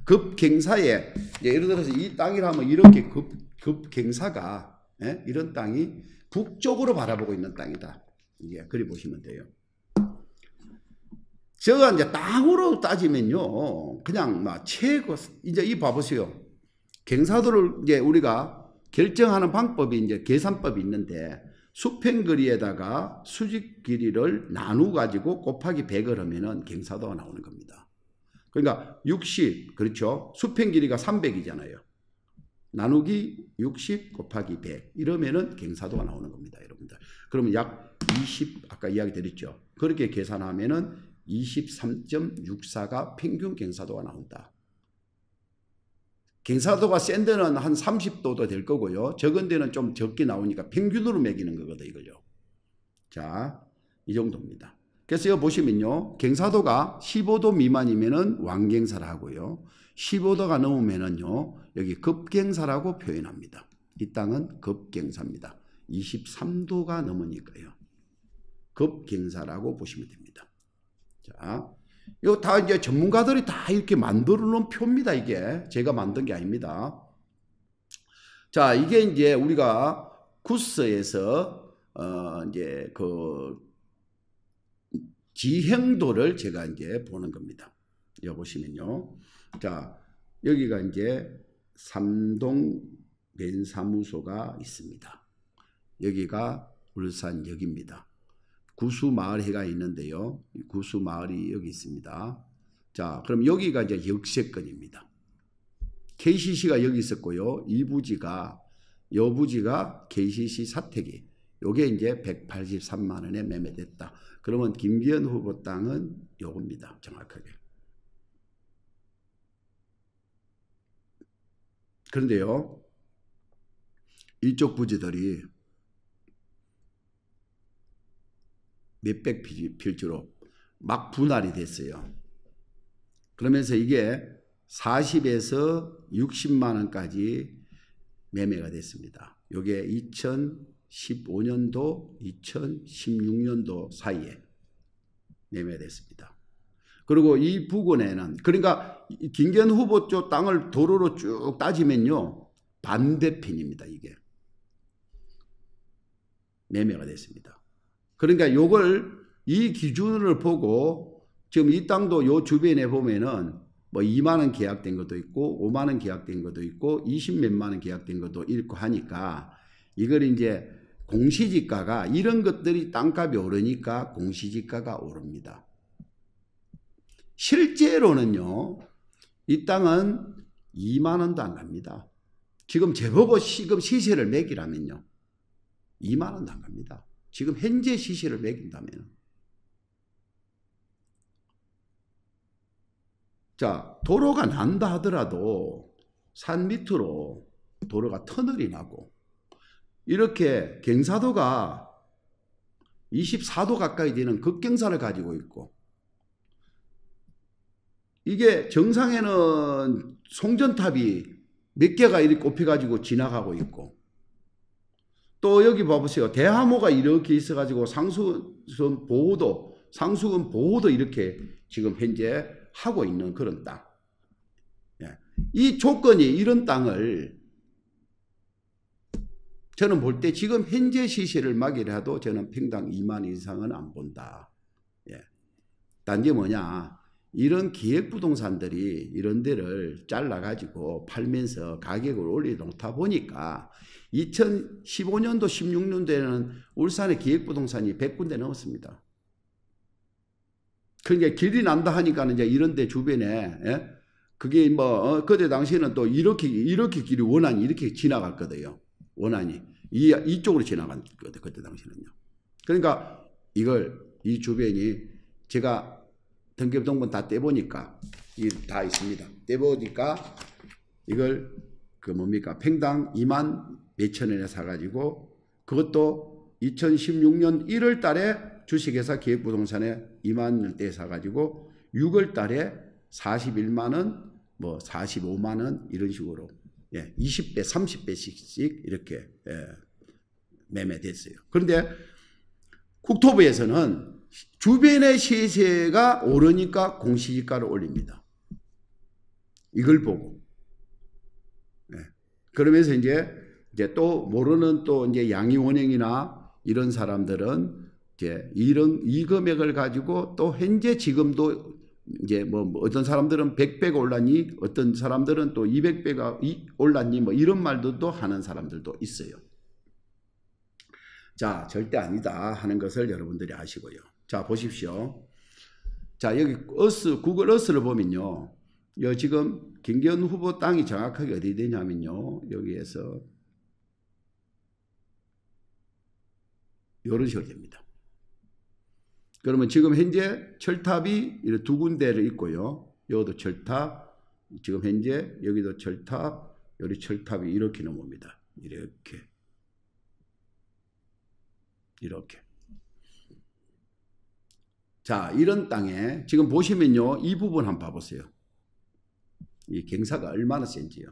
급경사에, 예를 들어서 이 땅이라면 이렇게 급경사가, 예? 이런 땅이 북쪽으로 바라보고 있는 땅이다. 이게 그리 보시면 돼요. 저가 이제 땅으로 따지면요, 그냥 막 최고, 이제 이 봐보세요. 경사도를 이제 우리가 결정하는 방법이 이제 계산법이 있는데, 수평 거리에다가 수직 길이를 나누어 가지고 곱하기 100을 하면은 경사도가 나오는 겁니다. 그러니까 60, 그렇죠? 수평 길이가 300이잖아요. 나누기 60 곱하기 100 이러면은 경사도가 나오는 겁니다, 여러분들. 그러면 약 20, 아까 이야기 드렸죠. 그렇게 계산하면은 23.64가 평균 경사도가 나온다. 경사도가 센 데는 한 30도도 될 거고요. 적은 데는 좀 적게 나오니까 평균으로 매기는 거거든, 이걸요. 자, 이 정도입니다. 그래서 여기 보시면요, 경사도가 15도 미만이면은 완경사를 하고요. 15도가 넘으면은요, 여기 급경사라고 표현합니다. 이 땅은 급경사입니다. 23도가 넘으니까요. 급경사라고 보시면 됩니다. 자, 이거 다 이제 전문가들이 다 이렇게 만들어 놓은 표입니다. 이게 제가 만든 게 아닙니다. 자, 이게 이제 우리가 구스에서 이제 그 지형도를 제가 이제 보는 겁니다. 여기 보시면요. 자, 여기가 이제 삼동 면사무소가 있습니다. 여기가 울산역입니다. 구수마을회가 있는데요. 구수마을이 여기 있습니다. 자, 그럼 여기가 이제 역세권입니다. KCC가 여기 있었고요. 이 부지가, 요 부지가 KCC 사택이, 요게 이제 183만 원에 매매됐다. 그러면 김기현 후보 땅은 요겁니다. 정확하게. 그런데요, 이쪽 부지들이 몇백 필지로 막 분할이 됐어요. 그러면서 이게 40에서 60만 원까지 매매가 됐습니다. 이게 2015년도, 2016년도 사이에 매매됐습니다. 그리고 이 부근에는, 그러니까 김기현 후보 쪽 땅을 도로로 쭉 따지면요, 반대편입니다. 이게 매매가 됐습니다. 그러니까 요걸 이 기준을 보고 지금 이 땅도 요 주변에 보면은 뭐 2만 원 계약된 것도 있고 5만 원 계약된 것도 있고 20몇만 원 계약된 것도 있고 하니까 이걸 이제 공시지가가 이런 것들이 땅값이 오르니까 공시지가가 오릅니다. 실제로는요, 이 땅은 2만 원도 안 갑니다. 지금 재보고 지금 시세를 매기라면요, 2만 원도 안 갑니다. 지금 현재 시세를 매긴다면. 자, 도로가 난다 하더라도 산 밑으로 도로가 터널이 나고 이렇게 경사도가 24도 가까이 되는 급경사를 가지고 있고, 이게 정상에는 송전탑이 몇 개가 이렇게 꼽혀가지고 지나가고 있고, 또 여기 봐보세요. 대하모가 이렇게 있어가지고 상수원 보호도 이렇게 지금 현재 하고 있는 그런 땅. 예. 이 조건이 이런 땅을 저는 볼 때 지금 현재 시세를 막이라도 저는 평당 2만 이상은 안 본다. 예. 단지 뭐냐, 이런 기획부동산들이 이런 데를 잘라가지고 팔면서 가격을 올려놓다 보니까 2015년도 16년도에는 울산의 기획부동산이 100군데 넘었습니다. 그러니까 길이 난다 하니까 이제 이런 데 주변에, 예? 그게 뭐 그때 당시에는 또 이렇게 길이 원안이 이렇게 지나갔거든요. 원안이 이쪽으로 지나갔거든, 그때 당시에는요. 그러니까 이 주변이 제가 등기부등본 다 떼보니까 다 있습니다. 떼보니까 이걸 그 뭡니까, 평당 2만 몇천 원에 사가지고 그것도 2016년 1월 달에 주식회사 기획부동산에 2만 원대에 사가지고 6월 달에 41만 원, 뭐 45만 원 이런 식으로 20배, 30배씩 이렇게 매매됐어요. 그런데 국토부에서는 주변의 시세가 오르니까 공시지가를 올립니다. 이걸 보고. 그러면서 이제 또 모르는 또 이제 양이원행이나 이런 사람들은 이제 이 금액을 가지고 또 현재 지금도 이제 뭐 어떤 사람들은 100배가 올랐니, 어떤 사람들은 또 200배가 올랐니, 뭐 이런 말도 하는 사람들도 있어요. 자, 절대 아니다 하는 것을 여러분들이 아시고요. 자, 보십시오. 자, 여기 구글 어스를 보면요. 여 지금 김기현 후보 땅이 정확하게 어디 되냐면요. 여기에서 이런 식으로 됩니다. 그러면 지금 현재 철탑이 이렇게 두 군데를 있고요. 여기도 철탑, 지금 현재 여기도 철탑, 여기 철탑이 이렇게 넘어옵니다. 이렇게. 자, 이런 땅에 지금 보시면요. 이 부분 한번 봐보세요. 이 경사가 얼마나 센지요.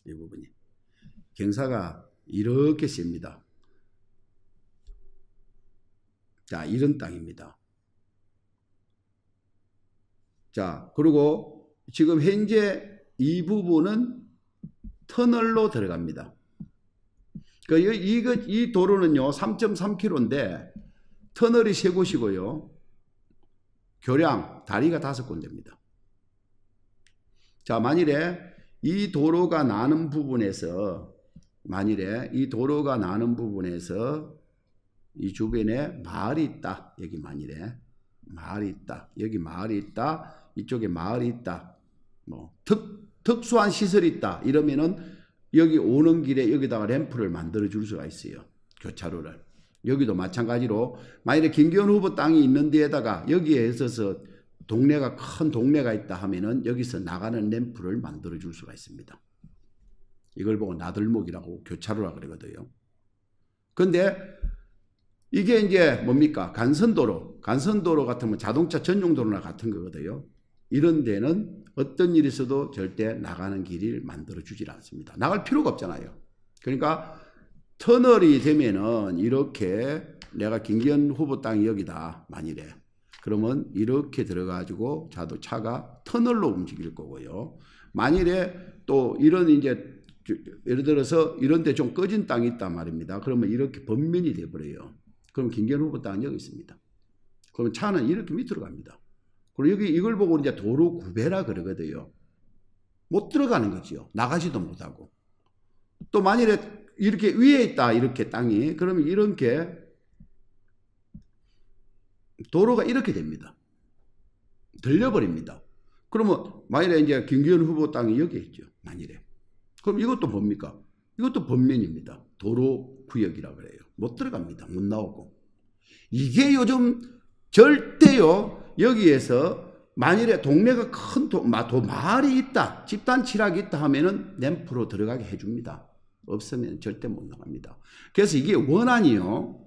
이 부분이. 경사가 이렇게 셉니다. 자, 이런 땅입니다. 자, 그리고 지금 현재 이 부분은 터널로 들어갑니다. 이 도로는요, 3.3km인데, 터널이 3곳이고요, 교량, 다리가 5군데입니다. 자, 만일에 이 도로가 나는 부분에서, 이 주변에 마을이 있다. 여기 만일에 마을이 있다. 여기 마을이 있다. 이쪽에 마을이 있다. 뭐 특수한 시설이 있다. 이러면은 여기 오는 길에 여기다가 램프를 만들어 줄 수가 있어요. 교차로를. 여기도 마찬가지로 만일에 김기현 후보 땅이 있는 데에다가 여기에 있어서 동네가 큰 동네가 있다 하면은 여기서 나가는 램프를 만들어 줄 수가 있습니다. 이걸 보고 나들목이라고 교차로라 그러거든요. 근데 이게 이제 뭡니까? 간선도로 같으면 자동차 전용도로나 같은 거거든요. 이런 데는 어떤 일이 있어도 절대 나가는 길을 만들어 주질 않습니다. 나갈 필요가 없잖아요. 그러니까 터널이 되면은 이렇게 내가 김기현 후보 땅이 여기다 만일에 그러면 이렇게 들어가지고 차가 터널로 움직일 거고요. 만일에 또 이런 이제 예를 들어서 이런 데 좀 꺼진 땅이 있단 말입니다. 그러면 이렇게 번면이 돼버려요. 그럼 김기현 후보 땅은 여기 있습니다. 그러면 차는 이렇게 밑으로 갑니다. 그리고 여기 이걸 보고 이제 도로 구배라 그러거든요. 못 들어가는 거지요. 나가지도 못하고. 또 만일에 이렇게 위에 있다, 이렇게 땅이. 그러면 이렇게 도로가 이렇게 됩니다. 들려버립니다. 그러면 만일에 이제 김기현 후보 땅이 여기에 있죠. 만일에. 그럼 이것도 뭡니까? 이것도 번면입니다. 도로 구역이라 그래요. 못 들어갑니다. 못 나오고. 이게 요즘 절대요. 여기에서 만일에 동네가 큰 마을이 있다. 집단 칠학이 있다 하면은 램프로 들어가게 해줍니다. 없으면 절대 못 나갑니다. 그래서 이게 원안이요.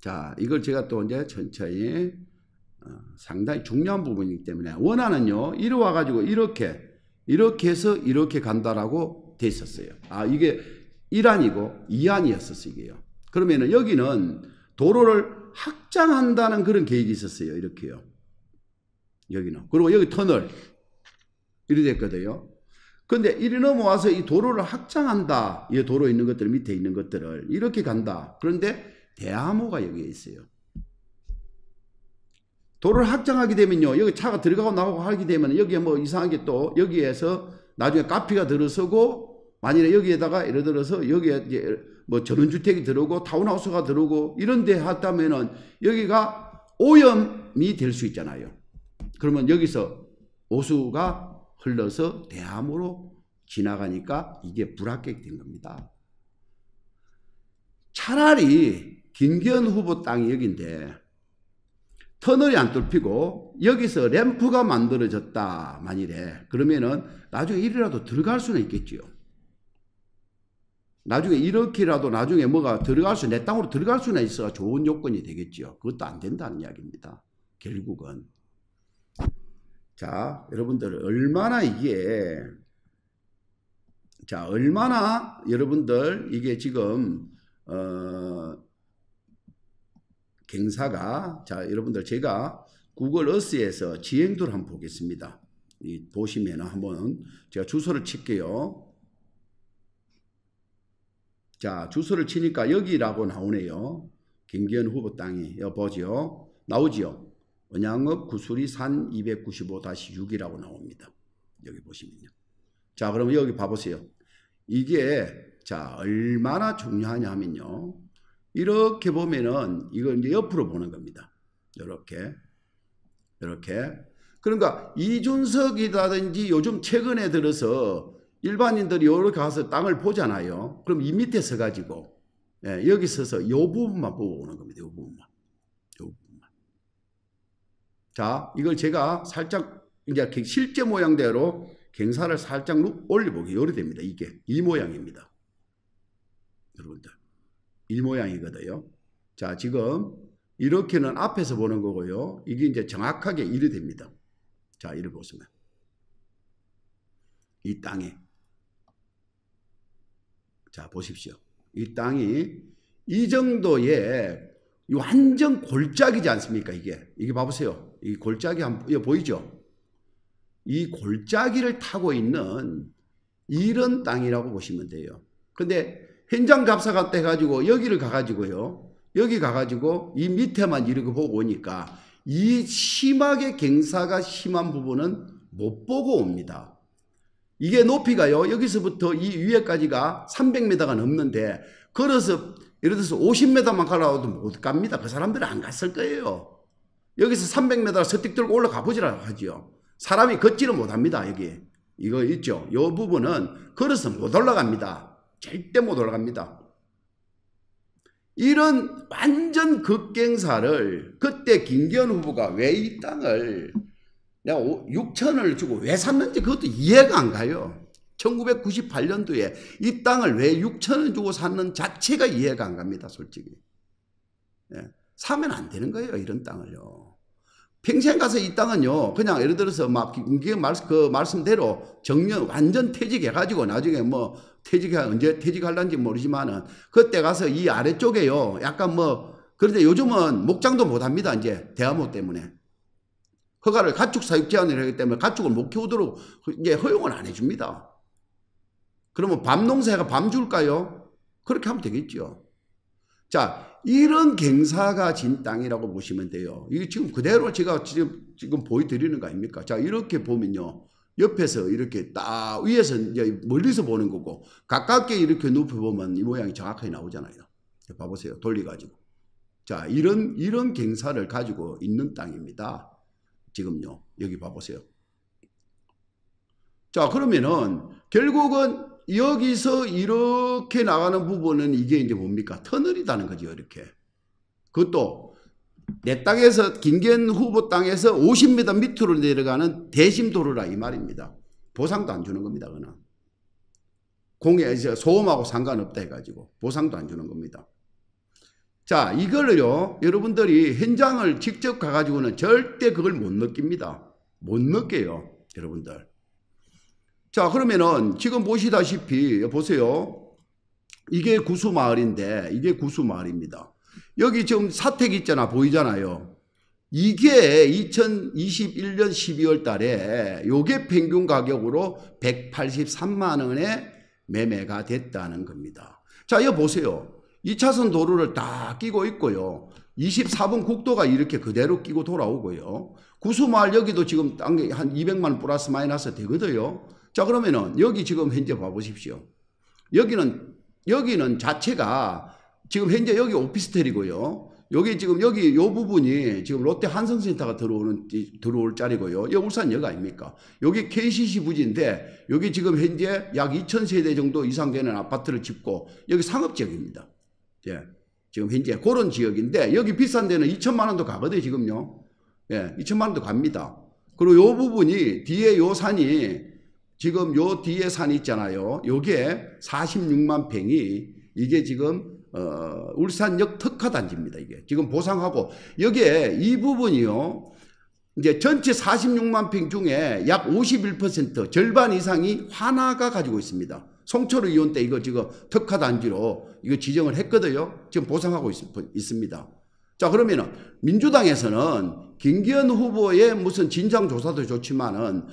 자, 이걸 제가 또 이제 천천히 상당히 중요한 부분이기 때문에 원안은요. 이리 와가지고 이렇게 해서 이렇게 간다라고 돼 있었어요. 아, 이게 1안이고 2안이었었어요. 이게요. 그러면은 여기는 도로를 확장한다는 그런 계획이 있었어요. 이렇게요. 여기는. 그리고 여기 터널. 이리 됐거든요. 근데 이리 넘어와서 이 도로를 확장한다. 이 도로 있는 것들, 밑에 있는 것들을 이렇게 간다. 그런데 대암호가 여기에 있어요. 도로를 확장하게 되면요. 여기 차가 들어가고 나가고 하게 되면 여기에 뭐 이상하게 또 여기에서 나중에 카페가 들어서고 만일에 여기에다가 예를 들어서 여기에 이제 뭐 전원주택이 들어오고 타운하우스가 들어오고 이런 데 했다면은 여기가 오염이 될 수 있잖아요. 그러면 여기서 오수가 흘러서 대암으로 지나가니까 이게 불합격이 된 겁니다. 차라리 김기현 후보 땅이 여기인데 터널이 안 뚫히고 여기서 램프가 만들어졌다 만일에 그러면은 나중에 이리라도 들어갈 수는 있겠지요. 나중에 이렇게라도 나중에 뭐가 내 땅으로 들어갈 수는 있어 좋은 요건이 되겠죠. 그것도 안 된다는 이야기입니다. 결국은. 자, 여러분들 얼마나 이게 얼마나 여러분들 이게 지금 갱사가 여러분들 제가 구글 어스에서 지행도를 한번 보겠습니다. 보시면 한번 제가 주소를 칠게요. 자, 주소를 치니까 여기라고 나오네요. 김기현 후보 땅이 보죠. 나오지요. 언양읍 구수리산 295-6이라고 나옵니다. 여기 보시면요. 자, 그럼 여기 봐보세요. 이게 얼마나 중요하냐 하면요. 이렇게 보면은 이거 이제 옆으로 보는 겁니다. 이렇게. 그러니까 이준석이라든지 요즘 최근에 들어서 일반인들이 이렇게 가서 땅을 보잖아요. 그럼 이 밑에 서가지고 여기 서서 이 부분만 보고 오는 겁니다. 이 부분만. 자, 이걸 제가 살짝 이제 실제 모양대로 갱사를 살짝 올려보기 요리 됩니다. 이게 이 모양입니다. 여러분들 이 모양이거든요. 자, 지금 이렇게는 앞에서 보는 거고요. 이게 이제 정확하게 이리 됩니다. 자, 이리 보시면 이 땅이 자 보십시오. 이 땅이 이 정도의 완전 골짜기지 않습니까? 이게 봐보세요. 이 골짜기 이거 보이죠? 이 골짜기를 타고 있는 이런 땅이라고 보시면 돼요. 근데 현장 답사가 해가지고 여기를 가가지고요. 여기 가가지고 이 밑에만 이렇게 보고 오니까 이 심하게 갱사가 심한 부분은 못 보고 옵니다. 이게 높이가요. 여기서부터 이 위에까지가 300m가 넘는데 걸어서 예를 들어서 50m만 가라고도 못 갑니다. 그 사람들은 안 갔을 거예요. 여기서 300m 서틱 들고 올라가 보지라고 하죠. 사람이 걷지를 못합니다. 여기 이거 있죠. 이 부분은 걸어서 못 올라갑니다. 절대 못 올라갑니다. 이런 완전 극갱사를 그때 김기현 후보가 왜 이 땅을 내가 6천을 주고 왜 샀는지 그것도 이해가 안 가요. 1998년도에 이 땅을 왜 6천원 주고 샀는 자체가 이해가 안 갑니다. 솔직히. 사면 안 되는 거예요. 이런 땅을요. 평생 가서 이 땅은요. 그냥 예를 들어서 막 김기현 그 말씀대로 정년 완전 퇴직해가지고 나중에 뭐 언제 퇴직할란지 모르지만은 그때 가서 이 아래쪽에요. 약간 그런데 요즘은 목장도 못 합니다. 이제 대화목 때문에. 허가를 가축 사육 제한을 하기 때문에 가축을 못 키우도록 이제 허용을 안 해줍니다. 그러면 밤 농사가 밤 줄까요? 그렇게 하면 되겠죠. 자, 이런 갱사가 진 땅이라고 보시면 돼요. 이게 지금 그대로 제가 지금 보여드리는 거 아닙니까? 자, 이렇게 보면요. 옆에서 이렇게 딱 위에서 이제 멀리서 보는 거고 가깝게 이렇게 눕혀보면 이 모양이 정확하게 나오잖아요. 봐보세요. 돌려가지고. 자, 이런 갱사를 가지고 있는 땅입니다. 지금요. 여기 봐보세요. 자, 그러면은 결국은 여기서 이렇게 나가는 부분은 이게 이제 뭡니까? 터널이라는 거죠. 이렇게. 그것도 내 땅에서 김기현 후보 땅에서 50m 밑으로 내려가는 대심도로라 이 말입니다. 보상도 안 주는 겁니다. 그는. 공에 이제 소음하고 상관없다 해가지고 보상도 안 주는 겁니다. 자, 이걸요, 여러분들이 현장을 직접 가가지고는 절대 그걸 못 느낍니다. 못 느껴요, 여러분들. 자, 그러면은 지금 보시다시피, 보세요. 이게 구수마을인데, 이게 구수마을입니다. 여기 지금 사택 있잖아, 보이잖아요. 이게 2021년 12월 달에 요게 평균 가격으로 183만 원에 매매가 됐다는 겁니다. 자, 이거 보세요. 2차선 도로를 다 끼고 있고요. 24번 국도가 이렇게 그대로 끼고 돌아오고요. 구수마을 여기도 지금 땅에 한 200만 원 플러스 마이너스 되거든요. 자, 그러면은 여기 지금 현재 봐보십시오. 여기는 자체가 지금 현재 여기 오피스텔이고요. 여기 지금 여기 요 부분이 지금 롯데 한성센터가 들어올 자리고요. 여기 울산역 아닙니까? 여기 KCC 부지인데 여기 지금 현재 약 2,000세대 정도 이상 되는 아파트를 짓고 여기 상업지역입니다. 예. 지금 현재 그런 지역인데 여기 비싼 데는 2천만 원도 가거든요, 지금요. 예. 2천만 원도 갑니다. 그리고 요 부분이 뒤에 요 산이 지금 요 뒤에 산이 있잖아요. 요게 46만 평이 이게 지금 울산역 특화단지입니다. 이게 지금 보상하고 여기에 이 부분이요. 이제 전체 46만 평 중에 약 51% 절반 이상이 환하가 가지고 있습니다. 송철호 의원 때 이거 지금 특화단지로 이거 지정을 했거든요. 지금 보상하고 있습니다. 자, 그러면은 민주당에서는 김기현 후보의 무슨 진상조사도 좋지만은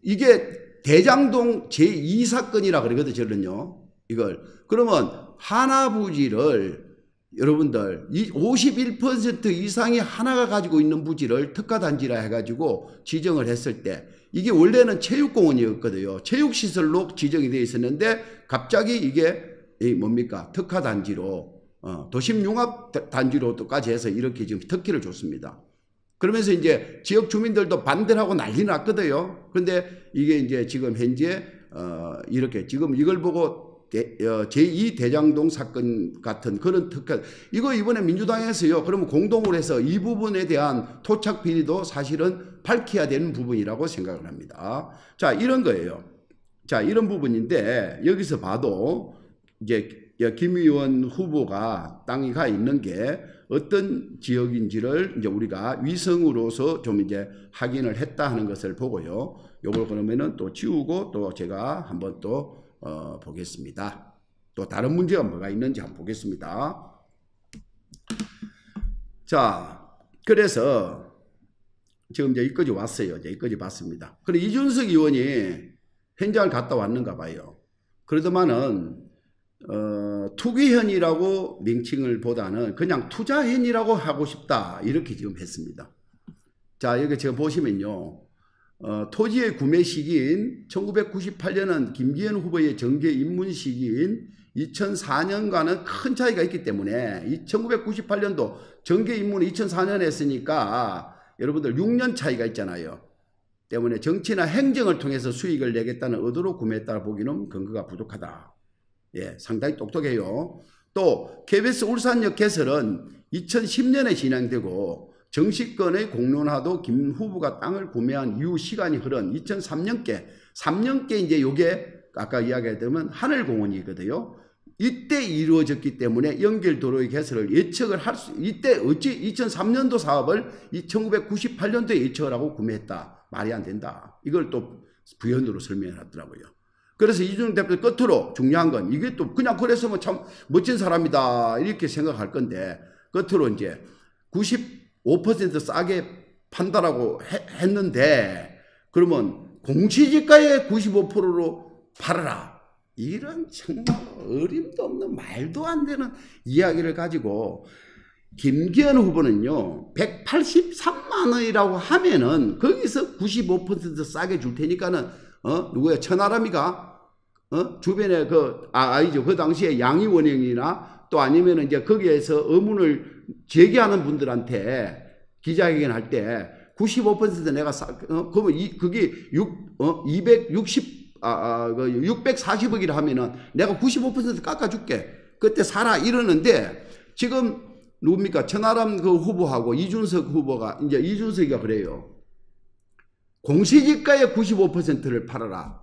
이게 대장동 제2사건이라 그러거든요. 저는요. 이걸. 그러면 하나부지를 여러분들 51% 이상이 하나가 가지고 있는 부지를 특화단지라 해가지고 지정을 했을 때 이게 원래는 체육공원이었거든요. 체육시설로 지정이 되어 있었는데 갑자기 이게 뭡니까? 특화단지로 도심융합단지로까지 해서 이렇게 지금 특기를 줬습니다. 그러면서 이제 지역 주민들도 반대를 하고 난리 났거든요. 그런데 이게 이제 지금 현재 이렇게 지금 이걸 보고 제2대장동 사건 같은 그런 특화, 이거 이번에 민주당에서요, 그러면 공동으로 해서 이 부분에 대한 토착 비리도 사실은 밝혀야 되는 부분이라고 생각을 합니다. 자, 이런 거예요. 자, 이런 부분인데, 여기서 봐도 이제 김 의원 후보가 땅이 가 있는 게 어떤 지역인지를 이제 우리가 위성으로서 좀 이제 확인을 했다 하는 것을 보고요. 요걸 그러면은 또 지우고 또 제가 한번 또 보겠습니다. 또 다른 문제가 뭐가 있는지 한번 보겠습니다. 자, 그래서 지금 이제 여기까지 왔어요. 이제 여기까지 봤습니다. 그래 이준석 의원이 현장을 갔다 왔는가 봐요. 그러더만은 투기현이라고 명칭을 보다는 그냥 투자현이라고 하고 싶다 이렇게 지금 했습니다. 자, 여기 지금 보시면요. 토지의 구매 시기인 1998년은 김기현 후보의 정계 입문 시기인 2004년과는 큰 차이가 있기 때문에 1998년도 정계 입문을 2004년에 했으니까 여러분들 6년 차이가 있잖아요. 때문에 정치나 행정을 통해서 수익을 내겠다는 의도로 구매했다 보기는 근거가 부족하다. 예, 상당히 똑똑해요. 또 KBS 울산역 개설은 2010년에 진행되고 정치권의 공론화도 김 후보가 땅을 구매한 이후 시간이 흐른 2003년께 3년께 이제 요게 아까 이야기했다면 하늘공원이거든요. 이때 이루어졌기 때문에 연결도로의 개설을 예측을 할 수, 이때 어찌 2003년도 사업을 1998년도에 예측을 하고 구매했다. 말이 안 된다. 이걸 또 부연으로 설명을 하더라고요. 그래서 이준석 대표 끝으로 중요한 건 이게 또 그냥 그랬으면 참 멋진 사람이다 이렇게 생각할 건데 끝으로 이제 95% 싸게 판다라고 했는데 그러면 공시지가의 95%로 팔아라. 이런 정말 어림도 없는 말도 안 되는 이야기를 가지고 김기현 후보는요 183만 원이라고 하면은 거기서 95% 싸게 줄 테니까는 누구야 천하람이가 주변에 아니죠. 그 당시에 양희원행이나 또 아니면 이제 거기에서 의문을 제기하는 분들한테 기자회견 할 때 95% 내가 그러면 그게 640억이라 하면은 내가 95% 깎아줄게. 그때 사라 이러는데 지금 누굽니까? 천하람 그 후보하고 이준석 후보가 이제 이준석이가 그래요. 공시지가의 95%를 팔아라.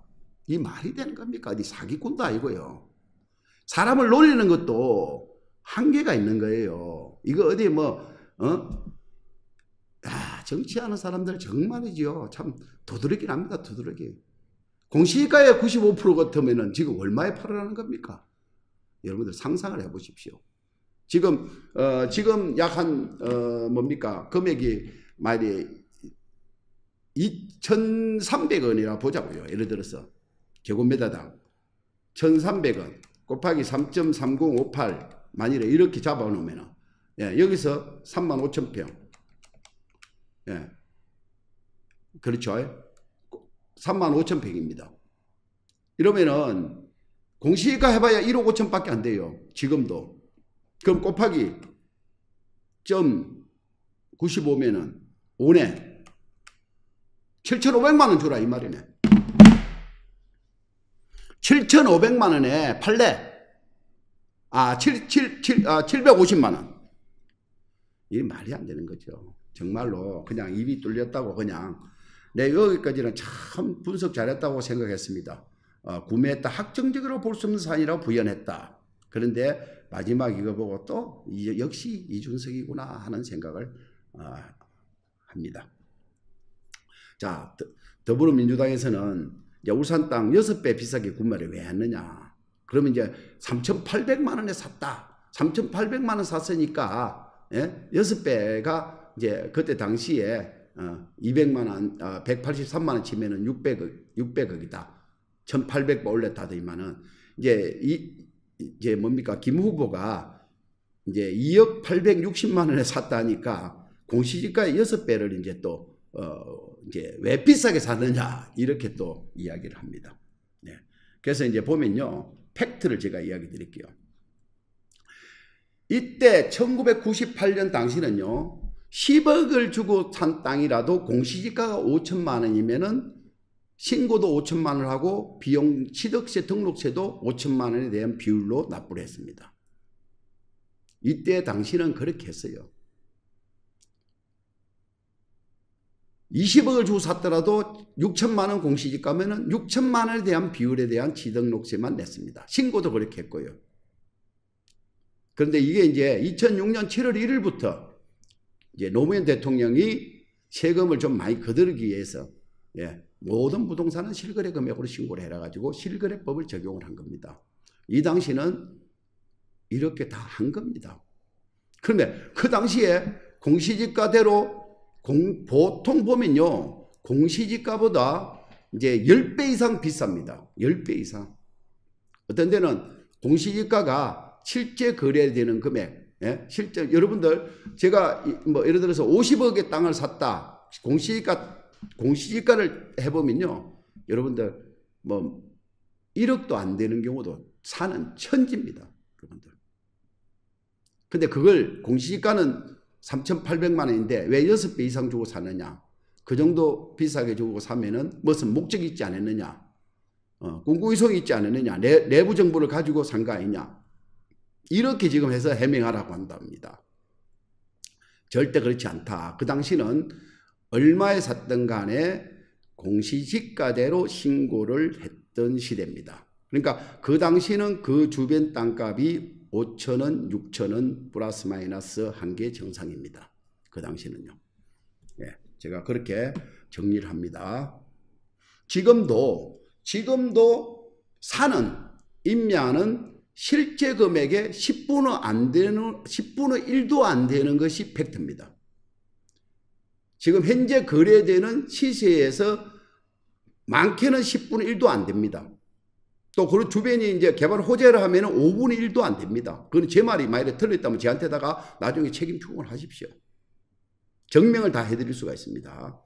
이 말이 되는 겁니까? 어디 사기꾼도 아니고요. 사람을 놀리는 것도 한계가 있는 거예요. 이거 어디 정치하는 사람들 정말이죠. 참 도드라기 납니다. 도드라기. 공시지가의 95% 같으면은 지금 얼마에 팔으라는 겁니까? 여러분들 상상을 해보십시오. 지금 약 한 뭡니까? 금액이 말이 2,300원이라 보자고요. 예를 들어서 제곱미터당 1,300원 곱하기 3.3058 만일에 이렇게 잡아놓으면 여기서 35,000평 그렇죠. 35,000평입니다. 이러면은 공시지가 해봐야 1억 5천밖에 안 돼요. 지금도. 그럼 곱하기 0.95면은 5네. 7,500만 원 주라 이 말이네. 7,500만 원에 팔래. 750만 원. 이게 말이 안 되는 거죠. 정말로 그냥 입이 뚫렸다고 그냥 네, 여기까지는 참 분석 잘했다고 생각했습니다. 구매했다. 확정적으로 볼 수 없는 사안이라고 부연했다. 그런데 마지막 이거 보고 또 역시 이준석이구나 하는 생각을 합니다. 자, 더불어민주당에서는 이제 울산 땅 6배 비싸게 구매를 왜 했느냐. 그러면 이제 3,800만 원에 샀다. 3,800만 원 샀으니까 6배가 이제 그때 당시에 200만 원, 183만 원 치면은 600억이다. 1,800배 올렸다더니만은 이제 뭡니까? 김 후보가 이제 2억 860만 원에 샀다니까 공시지가의 6배를 이제 또 이제 왜 비싸게 샀느냐 이렇게 또 이야기를 합니다. 네. 그래서 이제 보면요, 팩트를 제가 이야기 드릴게요. 이때 1998년 당시는요, 10억을 주고 산 땅이라도 공시지가가 5천만 원이면은 신고도 5천만 원을 하고 비용 취득세 등록세도 5천만 원에 대한 비율로 납부를 했습니다. 이때 당시는 그렇게 했어요. 20억을 주고 샀더라도 6천만 원 공시지가면은 6천만 원에 대한 비율에 대한 취등록세만 냈습니다. 신고도 그렇게 했고요. 그런데 이게 이제 2006년 7월 1일부터 이제 노무현 대통령이 세금을 좀 많이 거두기 위해서 모든 부동산은 실거래 금액으로 신고를 해가지고 실거래법을 적용을 한 겁니다. 이 당시는 이렇게 다 한 겁니다. 그런데 그 당시에 공시지가대로 보통 보면요, 공시지가보다 이제 10배 이상 비쌉니다. 10배 이상. 어떤 데는 공시지가가 실제 거래되는 금액, 실제 여러분들 제가 뭐 예를 들어서 50억의 땅을 샀다. 공시지가를 해보면요, 여러분들 뭐 1억도 안 되는 경우도 사는 천지입니다. 여러분들. 근데 그걸 공시지가는 3,800만 원인데 왜 6배 이상 주고 사느냐? 그 정도 비싸게 주고 사면은 무슨 목적이 있지 않았느냐? 공공이성이 있지 않았느냐? 내부 정보를 가지고 산 거 아니냐? 이렇게 지금 해서 해명하라고 한답니다. 절대 그렇지 않다. 그 당시는 얼마에 샀든 간에 공시지가대로 신고를 했던 시대입니다. 그러니까 그 당시는 그 주변 땅값이 5천원, 6천원 플러스 마이너스 한 게 정상입니다. 그 당시는요. 제가 그렇게 정리를 합니다. 지금도 사는, 임야는 실제 금액의 10분의 1도 안 되는 것이 팩트입니다. 지금 현재 거래되는 시세에서 많게는 10분의 1도 안 됩니다. 또 그 주변이 이제 개발 호재를 하면은 5분의 1도 안 됩니다. 그건 제 말이 만약에 틀렸다면 저한테다가 나중에 책임 추궁을 하십시오. 증명을 다 해드릴 수가 있습니다.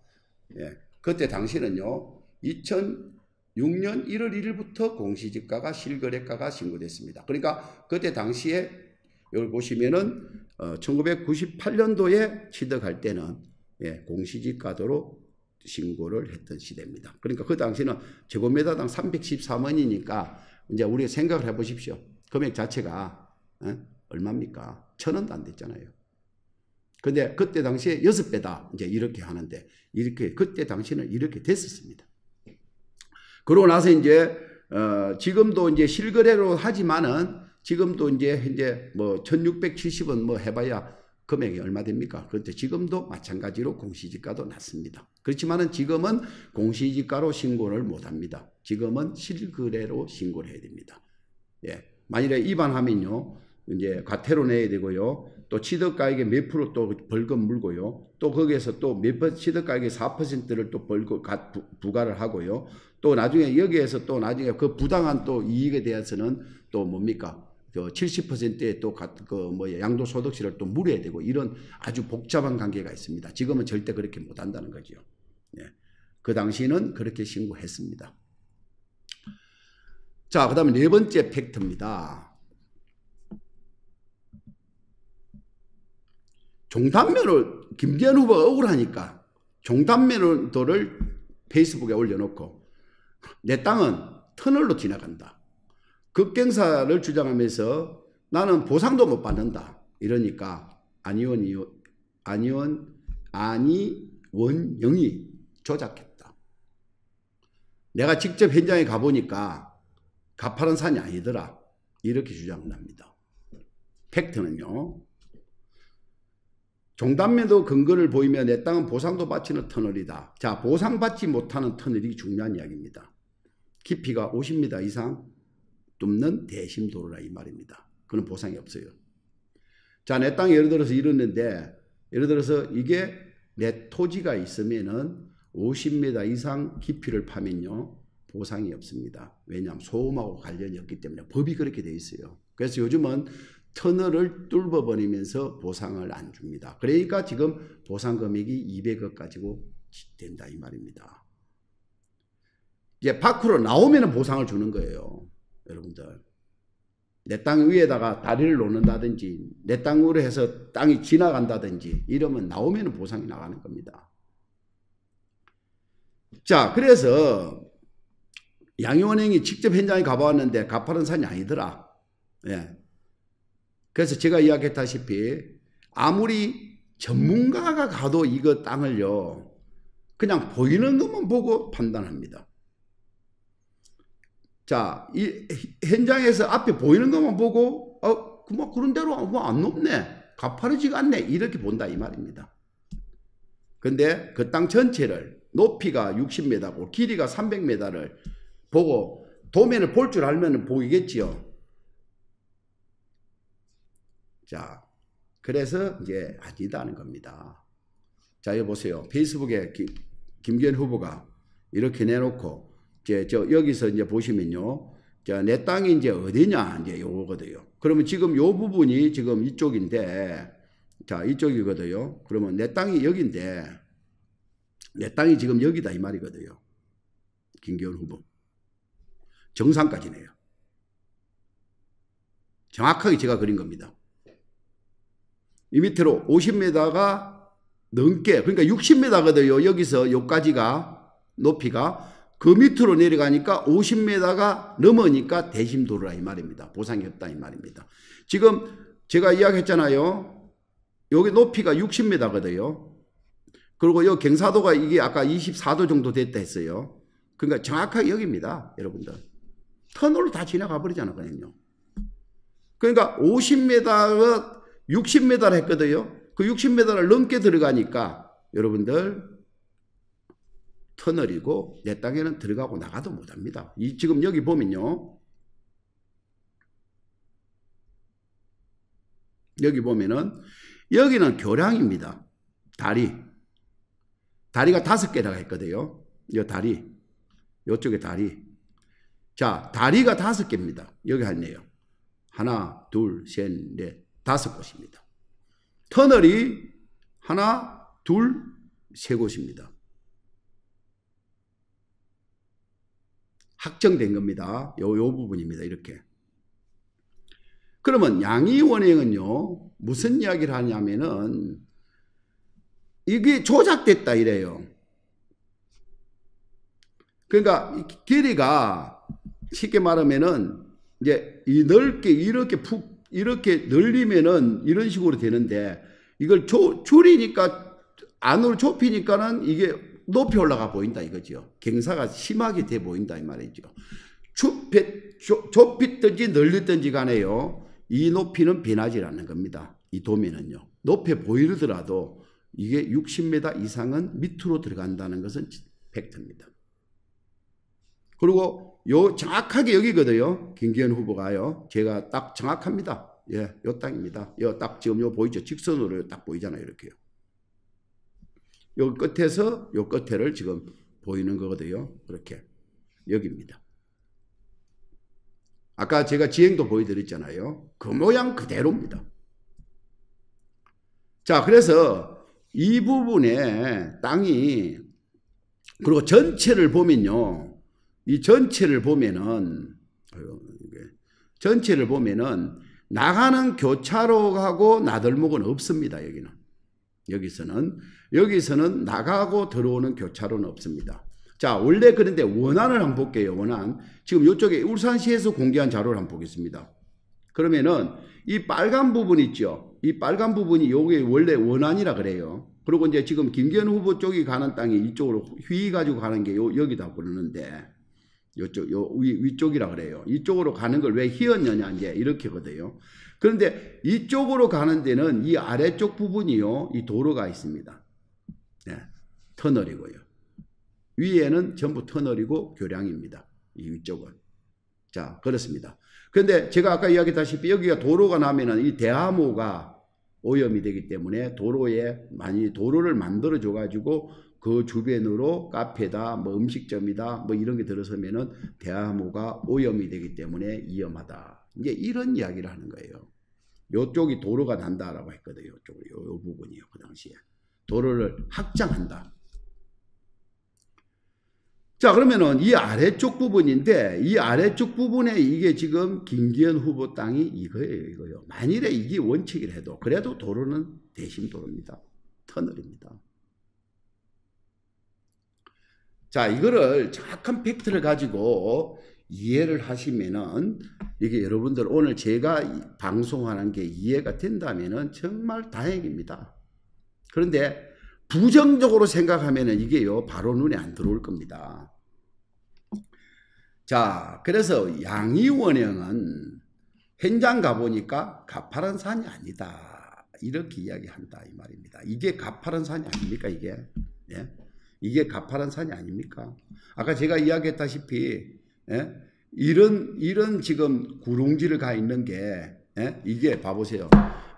그때 당시는요, 2006년 1월 1일부터 공시지가가 실거래가가 신고됐습니다. 그러니까 그때 당시에 여기 보시면은 1998년도에 취득할 때는 공시지가도로 신고를 했던 시대입니다. 그러니까 그 당시는 제곱미터당 313원이니까 이제 우리가 생각을 해보십시오. 금액 자체가 얼마입니까? 1,000원도 안 됐잖아요. 근데 그때 당시에 6배다 이제 이렇게 하는데 이렇게 그때 당시는 이렇게 됐었습니다. 그러고 나서 이제 지금도 이제 실거래로 하지만은 지금도 이제 뭐 1,670원 뭐 해봐야 금액이 얼마 됩니까? 그런데 지금도 마찬가지로 공시지가도 낮습니다. 그렇지만은 지금은 공시지가로 신고를 못합니다. 지금은 실거래로 신고를 해야 됩니다. 만일에 위반하면요, 이제 과태료 내야 되고요, 또 취득가액의 몇 프로 또 벌금 물고요, 또 거기에서 또 취득가액의 4%를 또 부과를 하고요, 또 나중에 여기에서 또 나중에 그 부당한 또 이익에 대해서는 또 뭡니까? 70%의 또 양도소득세를 또 물어야 되고 이런 아주 복잡한 관계가 있습니다. 지금은 절대 그렇게 못한다는 거죠. 그 당시는 그렇게 신고했습니다. 자, 그 다음에 네 번째 팩트입니다. 종단면을 김기현 후보가 억울하니까 종단면도를 페이스북에 올려놓고 내 땅은 터널로 지나간다. 급경사를 주장하면서 나는 보상도 못 받는다. 이러니까 안희원영이 조작했다. 내가 직접 현장에 가보니까 가파른 산이 아니더라. 이렇게 주장을 합니다. 팩트는요. 종단매도 근거를 보이며 내 땅은 보상도 바치는 터널이다. 자, 보상받지 못하는 터널이 중요한 이야기입니다. 깊이가 50m 이상 뚫는 대심도로라 이 말입니다. 그건 보상이 없어요. 자, 내 땅이 예를 들어서 이러는데 예를 들어서 이게 내 토지가 있으면은 50m 이상 깊이를 파면요 보상이 없습니다. 왜냐하면 소음하고 관련이 없기 때문에 법이 그렇게 돼 있어요. 그래서 요즘은 터널을 뚫어버리면서 보상을 안 줍니다. 그러니까 지금 보상 금액이 200억 가지고 된다 이 말입니다. 이제 밖으로 나오면 보상을 주는 거예요. 여러분들. 내 땅 위에다가 다리를 놓는다든지 내 땅으로 해서 땅이 지나간다든지 이러면 나오면 보상이 나가는 겁니다. 자, 그래서 양희원행이 직접 현장에 가보았는데 가파른 산이 아니더라. 예. 그래서 제가 이야기했다시피 아무리 전문가가 가도 이거 땅을요 그냥 보이는 것만 보고 판단합니다. 자, 이 현장에서 앞에 보이는 것만 보고 뭐 그런 대로 뭐 안 높네, 가파르지가 않네 이렇게 본다 이 말입니다. 근데 그 땅 전체를 높이가 60m고 길이가 300m를 보고 도면을 볼 줄 알면 보이겠지요. 자, 그래서 이제 아니다는 겁니다. 자, 여기 보세요. 페이스북에 김기현 후보가 이렇게 내놓고 여기서 이제 보시면요. 자, 내 땅이 이제 어디냐 이제 요거거든요. 그러면 지금 요 부분이 지금 이쪽인데, 자, 이쪽이거든요. 그러면 내 땅이 여기인데, 내 땅이 지금 여기다 이 말이거든요. 김기현 후보. 정상까지네요. 정확하게 제가 그린 겁니다. 이 밑으로 50m가 넘게, 그러니까 60m거든요. 여기서 여기까지가 높이가. 그 밑으로 내려가니까 50m가 넘으니까 대심도로라 이 말입니다. 보상이 없다 이 말입니다. 지금 제가 이야기했잖아요. 여기 높이가 60m거든요. 그리고 이 경사도가 이게 아까 24도 정도 됐다 했어요. 그러니까 정확하게 여기입니다. 여러분들. 터널로 다 지나가 버리잖아요. 그러니까 50m가 60m를 했거든요. 그 60m를 넘게 들어가니까 여러분들 터널이고 내 땅에는 들어가고 나가도 못합니다. 지금 여기 보면요. 여기 보면은 여기는 교량입니다. 다리가 5개라고 했거든요. 이 다리. 이쪽에 다리. 자, 다리가 5개입니다. 여기 했네요. 하나, 둘, 셋, 넷, 5곳입니다. 터널이 하나, 둘, 3곳입니다. 확정된 겁니다. 요 부분입니다. 이렇게. 그러면 양희원행은요, 무슨 이야기를 하냐면은, 이게 조작됐다 이래요. 그러니까, 길이가, 쉽게 말하면은, 이제, 이 넓게, 이렇게 늘리면은 이런 식으로 되는데, 이걸 줄이니까, 안으로 좁히니까는 이게 높이 올라가 보인다 이거죠. 경사가 심하게 돼 보인다 이 말이죠. 좁히든지 늘리든지 간에요. 이 높이는 변하지 않는 겁니다. 이 도면은요. 높이 보이더라도 이게 60m 이상은 밑으로 들어간다는 것은 팩트입니다. 그리고 요 정확하게 여기거든요. 김기현 후보가요. 제가 딱 정확합니다. 예, 요 땅입니다. 요 딱 지금 요 보이죠? 직선으로 딱 보이잖아요. 이렇게요. 요 끝에서 요 끝에를 지금 보이는 거거든요. 그렇게. 여기입니다. 아까 제가 지행도 보여드렸잖아요. 그 모양 그대로입니다. 자, 그래서 이 부분에 땅이, 그리고 전체를 보면요. 이 전체를 보면은, 나가는 교차로하고 나들목은 없습니다. 여기서는 나가고 들어오는 교차로는 없습니다. 자, 원래 그런데 원안을 한번 볼게요. 원안. 지금 이쪽에 울산시에서 공개한 자료를 한번 보겠습니다. 그러면은 이 빨간 부분 있죠. 이 빨간 부분이 요게 원래 원안이라 그래요. 그리고 이제 지금 김기현 후보 쪽이 가는 땅이 이쪽으로 휘 가지고 가는 게 여기다 그러는데, 요쪽, 위쪽이라 그래요. 이쪽으로 가는 걸 왜 희었느냐, 이제 이렇게거든요. 그런데 이쪽으로 가는 데는 이 아래쪽 부분이요, 이 도로가 있습니다. 네, 터널이고요. 위에는 전부 터널이고 교량입니다. 이 위쪽은. 자, 그렇습니다. 그런데 제가 아까 이야기했다시피 여기가 도로가 나면은 이 대하모가 오염이 되기 때문에 도로에 많이 도로를 만들어 줘 가지고 그 주변으로 카페다, 뭐 음식점이다, 뭐 이런 게 들어서면은 대하모가 오염이 되기 때문에 위험하다. 이제 이런 이야기를 하는 거예요. 요쪽이 도로가 난다라고 했거든요. 요 부분이요. 그 당시에. 도로를 확장한다. 자, 그러면은 이 아래쪽 부분인데 이 아래쪽 부분에 이게 지금 김기현 후보 땅이 이거예요. 만일에 이게 원칙이라 해도 그래도 도로는 대심도로입니다. 터널입니다. 자, 이거를 정확한 팩트를 가지고 이해를 하시면은 이게 여러분들 오늘 제가 방송하는 게 이해가 된다면은 정말 다행입니다. 그런데 부정적으로 생각하면은 이게요, 바로 눈에 안 들어올 겁니다. 자, 그래서 양이원형은 현장 가보니까 가파른 산이 아니다. 이렇게 이야기한다. 이 말입니다. 이게 가파른 산이 아닙니까, 이게? 예? 이게 가파른 산이 아닙니까? 아까 제가 이야기했다시피, 예? 이런 지금 구릉지를 가 있는 게, 예? 이게 봐보세요.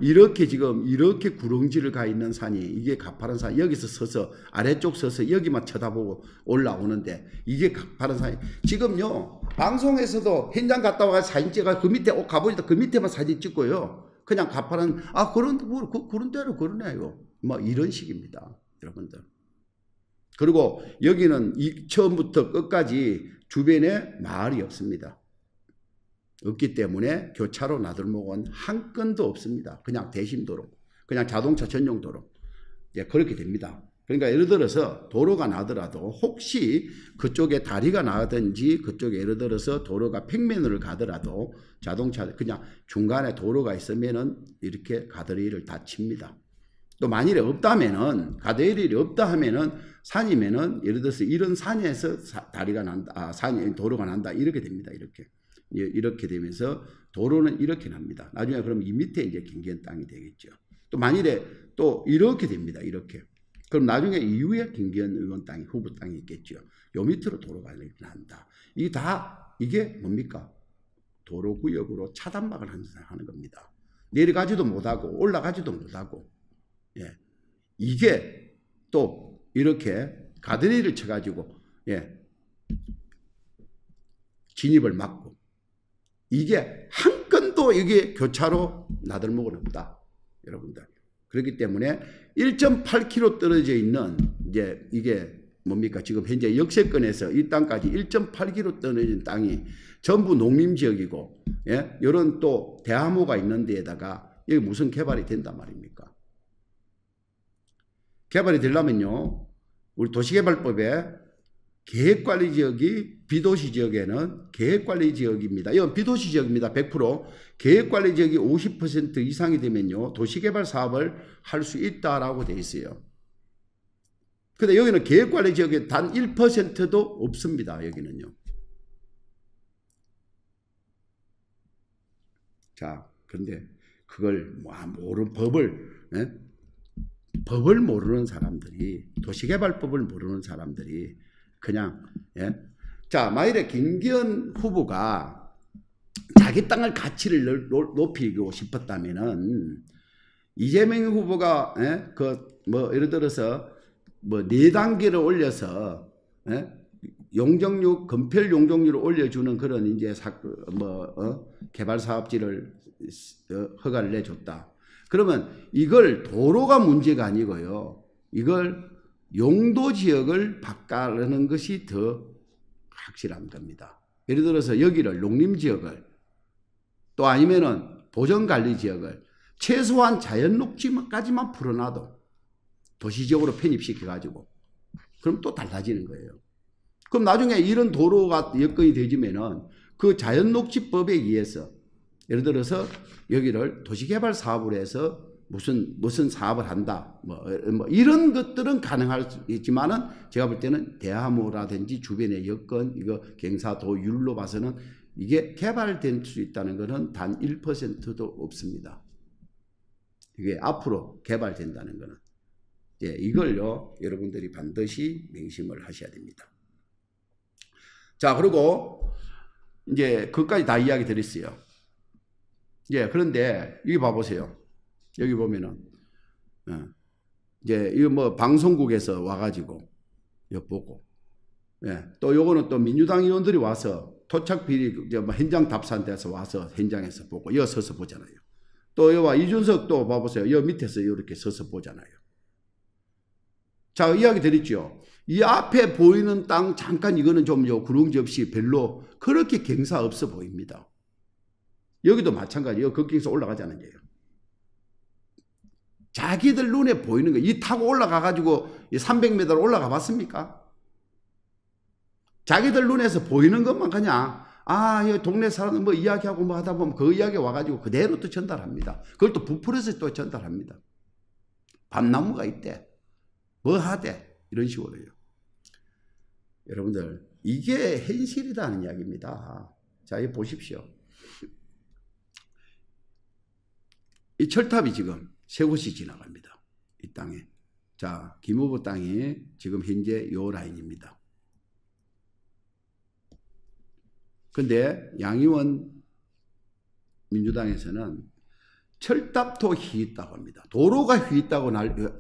이렇게 지금 이렇게 구릉지를 가 있는 산이 이게 가파른 산, 여기서 서서 아래쪽 서서 여기만 쳐다보고 올라오는데 이게 가파른 산이 지금요 방송에서도 현장 갔다 와서 사진 찍어 그 밑에 가보니까 그 밑에만 사진 찍고요 그냥 가파른 그런 대로 그러네요 뭐 이런 식입니다 여러분들. 그리고 여기는 처음부터 끝까지 주변에 마을이 없습니다. 없기 때문에 교차로 나들목은 한 건도 없습니다. 그냥 대심도로, 그냥 자동차 전용도로. 예, 그렇게 됩니다. 그러니까 예를 들어서 도로가 나더라도 혹시 그쪽에 다리가 나든지 그쪽에 예를 들어서 도로가 평면으로 가더라도 자동차 그냥 중간에 도로가 있으면은 이렇게 가드레일을 다 칩니다. 또 만일에 없다면은 가드레일이 없다 하면은 산이면은 예를 들어서 이런 산에서 다리가 난다, 도로가 난다 이렇게 됩니다. 이렇게 되면서 도로는 이렇게 납니다. 나중에 그럼 이 밑에 이제 김기현 땅이 되겠죠. 또 만일에 또 이렇게 됩니다. 이렇게. 그럼 나중에 이후에 김기현 의원 땅이 후보 땅이 있겠죠. 요 밑으로 도로가 난다. 이게 뭡니까? 도로구역으로 차단막을 하는 겁니다. 내려가지도 못하고 올라가지도 못하고. 예. 이게 또 이렇게 가드레일을 쳐가지고 예. 진입을 막고. 이게 한 건도 이게 교차로 나들목은 없다. 여러분들. 그렇기 때문에 1.8km 떨어져 있는 이제 이게 뭡니까? 지금 현재 역세권에서 이 땅까지 1.8km 떨어진 땅이 전부 농림지역이고, 예? 이런 또 대하모가 있는 데에다가 여기 무슨 개발이 된단 말입니까? 개발이 되려면요, 우리 도시개발법에 계획관리지역이 비도시지역에는 계획관리지역입니다. 이건 비도시지역입니다. 100%. 계획관리지역이 50% 이상이 되면요. 도시개발 사업을 할 수 있다라고 되어 있어요. 근데 여기는 계획관리지역에 단 1%도 없습니다. 여기는요. 자, 그런데 그걸 모르는 법을 모르는 사람들이, 도시개발법을 모르는 사람들이 그냥, 예? 자, 만일에 김기현 후보가 자기 땅을 가치를 높이고 싶었다면은 이재명 후보가, 예? 예를 들어서, 4단계를 올려서, 예? 건폐 용적률을 올려주는 그런 이제 개발 사업지를 허가를 내줬다. 그러면 이걸 도로가 문제가 아니고요. 이걸 용도 지역을 바꿔라는 것이 더 확실한 겁니다. 예를 들어서 여기를 농림지역을 또 아니면은 보전관리지역을 최소한 자연녹지까지만 풀어놔도 도시지역으로 편입시켜가지고 그럼 또 달라지는 거예요. 그럼 나중에 이런 도로가 여건이 되지면은 그 자연녹지법에 의해서 예를 들어서 여기를 도시개발 사업을 해서 무슨 사업을 한다. 뭐 이런 것들은 가능할 수 있지만은 제가 볼 때는 대화모라든지 주변의 여건, 이거 경사도율로 봐서는 이게 개발될 수 있다는 것은 단 1%도 없습니다. 이게 앞으로 개발된다는 것은. 예, 이걸요, 여러분들이 반드시 명심을 하셔야 됩니다. 자, 그리고 이제 그것까지 다 이야기 드렸어요. 예, 그런데 여기 봐보세요. 여기 보면은 이제 이거 뭐 방송국에서 와가지고 엿보고, 예, 또 요거는 또 민주당 의원들이 와서 토착 비리 뭐 현장 답사한테서 와서 현장에서 보고 여 서서 보잖아요. 또 여와 이준석 또 봐보세요. 여 밑에서 이렇게 서서 보잖아요. 자, 이야기 드렸죠. 이 앞에 보이는 땅 잠깐 이거는 좀 구릉지 없이 별로 그렇게 경사 없어 보입니다. 여기도 마찬가지예요. 거기서 올라가자는 거예요. 자기들 눈에 보이는 거, 이 타고 올라가가지고 300m 올라가 봤습니까? 자기들 눈에서 보이는 것만 그냥, 이 동네 사람 뭐 이야기하고 뭐 하다 보면 그 이야기 와가지고 그대로 또 전달합니다. 그걸 또 부풀어서 또 전달합니다. 밤나무가 있대. 뭐 하대. 이런 식으로요. 여러분들, 이게 현실이라는 이야기입니다. 자, 이거 보십시오. 이 철탑이 지금 세 곳이 지나갑니다. 이 땅에. 자, 김후보 땅이 지금 현재 요 라인입니다. 근데 양이원 민주당에서는 철탑도 휘있다고 합니다. 도로가 휘있다고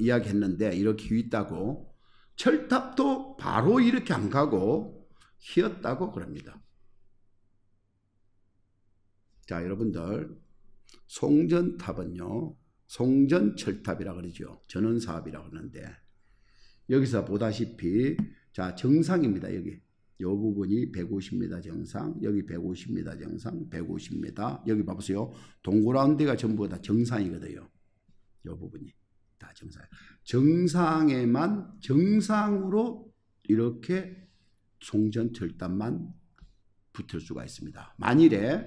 이야기했는데 이렇게 휘있다고, 철탑도 바로 이렇게 안 가고 휘었다고 그럽니다. 자, 여러분들, 송전탑은요, 송전철탑이라고 그러죠. 전원사업이라고 그러는데, 여기서 보다시피, 자, 정상입니다. 여기. 요 부분이 150m 정상, 여기 150m 정상, 150m. 여기 봐보세요. 동그란 데가 전부 다 정상이거든요. 요 부분이 다 정상. 정상에만, 정상으로 이렇게 송전철탑만 붙을 수가 있습니다. 만일에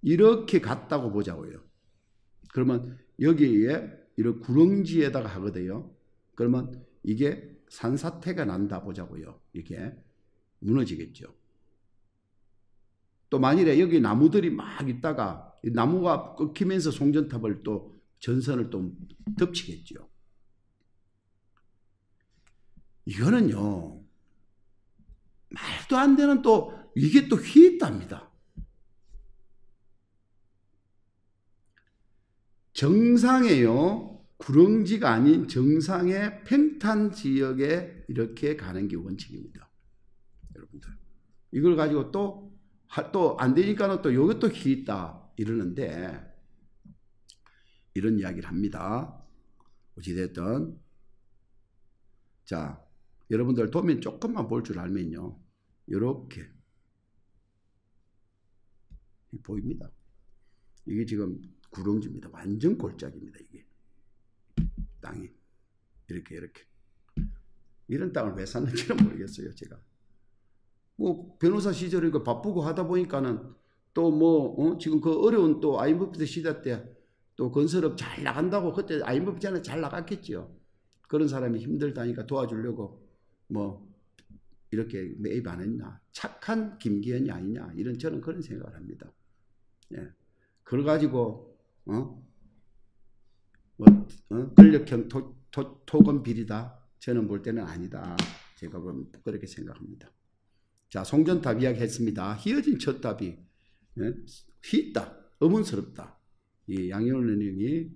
이렇게 갔다고 보자고요. 그러면 여기에 이런 구릉지에다가 하거든요. 그러면 이게 산사태가 난다 보자고요. 이게 무너지겠죠. 또 만일에 여기 나무들이 막 있다가 나무가 끊기면서 송전탑을 또 전선을 또 덮치겠죠. 이거는요, 말도 안 되는 또 이게 또 휘있답니다. 정상에요, 구릉지가 아닌 정상의 평탄 지역에 이렇게 가는 게 원칙입니다. 여러분들, 이걸 가지고 또 안 되니까는 또 이것도 휘있다 이러는데, 이런 이야기를 합니다. 어찌됐든, 자, 여러분들 도면 조금만 볼 줄 알면요, 이렇게 보입니다. 이게 지금 구릉지입니다. 완전 골짜기입니다. 이게 땅이 이렇게 이런 땅을 왜 샀는지는 모르겠어요. 제가 뭐 변호사 시절에 바쁘고 하다 보니까는 또 뭐 지금 그 어려운 또 IMF 시대 때 또 건설업 잘 나간다고, 그때 IMF 전에 잘 나갔겠죠. 그런 사람이 힘들다니까 도와주려고 뭐 이렇게 매입 안 했나, 착한 김기현이 아니냐, 이런 저는 그런 생각을 합니다. 예. 그걸 가지고 권력형 토건 비리다, 저는 볼 때는 아니다. 제가 그렇게 생각합니다. 자, 송전탑 이야기 했습니다. 휘어진 철탑이 휘있다, 의문스럽다. 이 양희원 의원이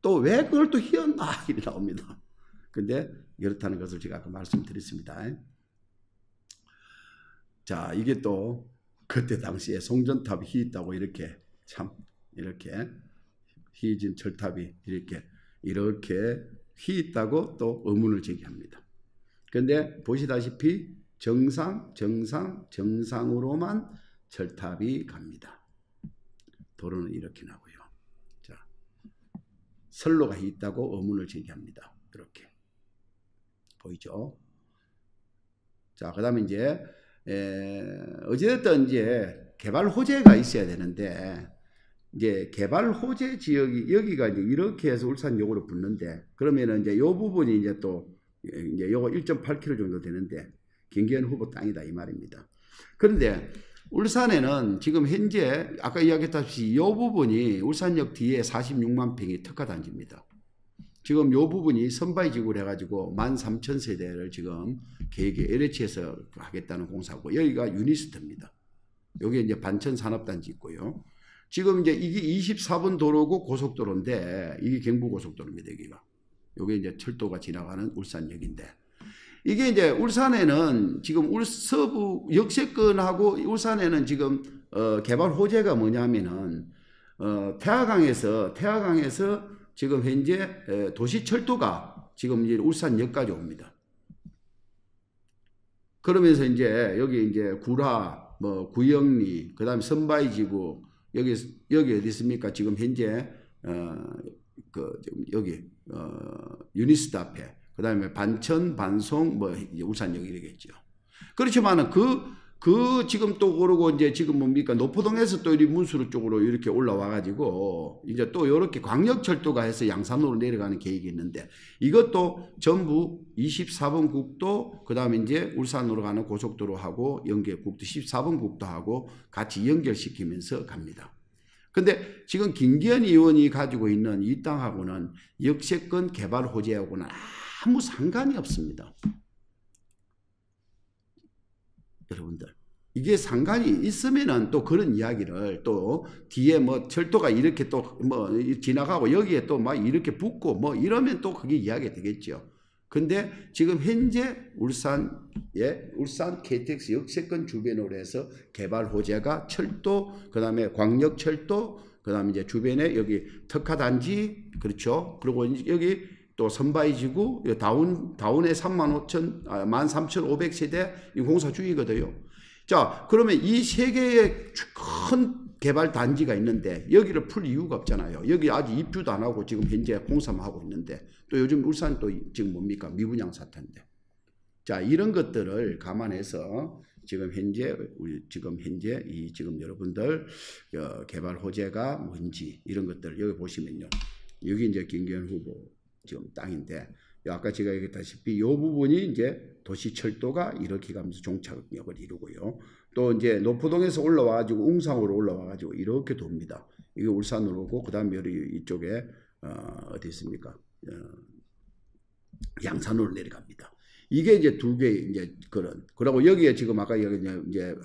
또 왜 그걸 또 휘었나 이렇게 나옵니다. 근데 이렇다는 것을 제가 아까 말씀드렸습니다. 자, 이게 또 그때 당시에 송전탑이 휘있다고 이렇게 참 이렇게 휘진 철탑이 이렇게 휘있다고 또 의문을 제기합니다. 그런데 보시다시피 정상으로만 철탑이 갑니다. 도로는 이렇게 나고요. 자, 선로가 있다고 의문을 제기합니다. 이렇게 보이죠? 자, 그다음에 이제 어찌됐든 이제 개발 호재가 있어야 되는데, 이제 개발 호재 지역이 여기가 이제 이렇게 해서 울산역으로 붙는데 그러면은 이제 요 부분이 이제 또 이제 요거 1.8km 정도 되는데 김기현 후보 땅이다 이 말입니다. 그런데 울산에는 지금 현재 아까 이야기했다시피 요 부분이 울산역 뒤에 46만 평이 특화단지입니다. 지금 요 부분이 선바이 지구를 해가지고 13,000세대를 지금 계획에 LH에서 하겠다는 공사고 여기가 유니스트입니다. 여기 이제 반천 산업단지 있고요. 지금 이제 이게 24번 도로고 고속도로인데 이게 경부고속도로입니다. 여기가. 요게 이제 철도가 지나가는 울산역인데 이게 이제 울산에는 지금 서부 역세권하고 울산에는 지금 개발 호재가 뭐냐면은 태화강에서 지금 현재 도시철도가 지금 이제 울산역까지 옵니다. 그러면서 이제 여기 이제 구라, 뭐 구영리, 그다음에 선바이지구 여기 어디 있습니까? 지금 현재 여기 유니스트 앞에 그다음에 반천, 반송 뭐 울산역 이러겠죠. 그렇지만은 그 지금 또 그러고 이제 지금 뭡니까? 노포동에서 또 이 문수로 쪽으로 이렇게 올라와 가지고 이제 또 이렇게 광역철도가 해서 양산으로 내려가는 계획이 있는데 이것도 전부 24번 국도 그다음에 이제 울산으로 가는 고속도로하고 연결국도 14번 국도하고 같이 연결시키면서 갑니다. 근데 지금 김기현 의원이 가지고 있는 이 땅하고는 역세권 개발 호재하고는 아무 상관이 없습니다. 여러분들 이게 상관이 있으면은 또 그런 이야기를 또 뒤에 뭐 철도가 이렇게 또 뭐 지나가고 여기에 또 막 이렇게 붙고 뭐 이러면 또 그게 이야기가 되겠죠. 근데 지금 현재 울산 KTX 역세권 주변으로 해서 개발 호재가 철도, 그 다음에 광역철도, 그 다음에 이제 주변에 여기 특화단지, 그렇죠. 그리고 여기 또 선바이지구, 다운에 13,500세대 이 공사 중이거든요. 자, 그러면 이 세 개의 큰 개발 단지가 있는데 여기를 풀 이유가 없잖아요. 여기 아직 입주도 안 하고 지금 현재 공사만 하고 있는데 또 요즘 울산 또 지금 뭡니까? 미분양 사태인데. 자, 이런 것들을 감안해서 지금 현재 지금 여러분들 개발 호재가 뭔지 이런 것들 여기 보시면요. 여기 이제 김기현 후보 지금 땅인데 아까 제가 얘기했다시피 이 부분이 이제 도시철도가 이렇게 가면서 종착역을 이루고요. 또 이제 노포동에서 올라와가지고 웅상으로 올라와가지고 이렇게 돕니다. 이게 울산으로 오고 그 다음에 이쪽에 어디 있습니까? 양산으로 내려갑니다. 이게 이제 두 개 이제 그리고 여기에 지금 아까 이제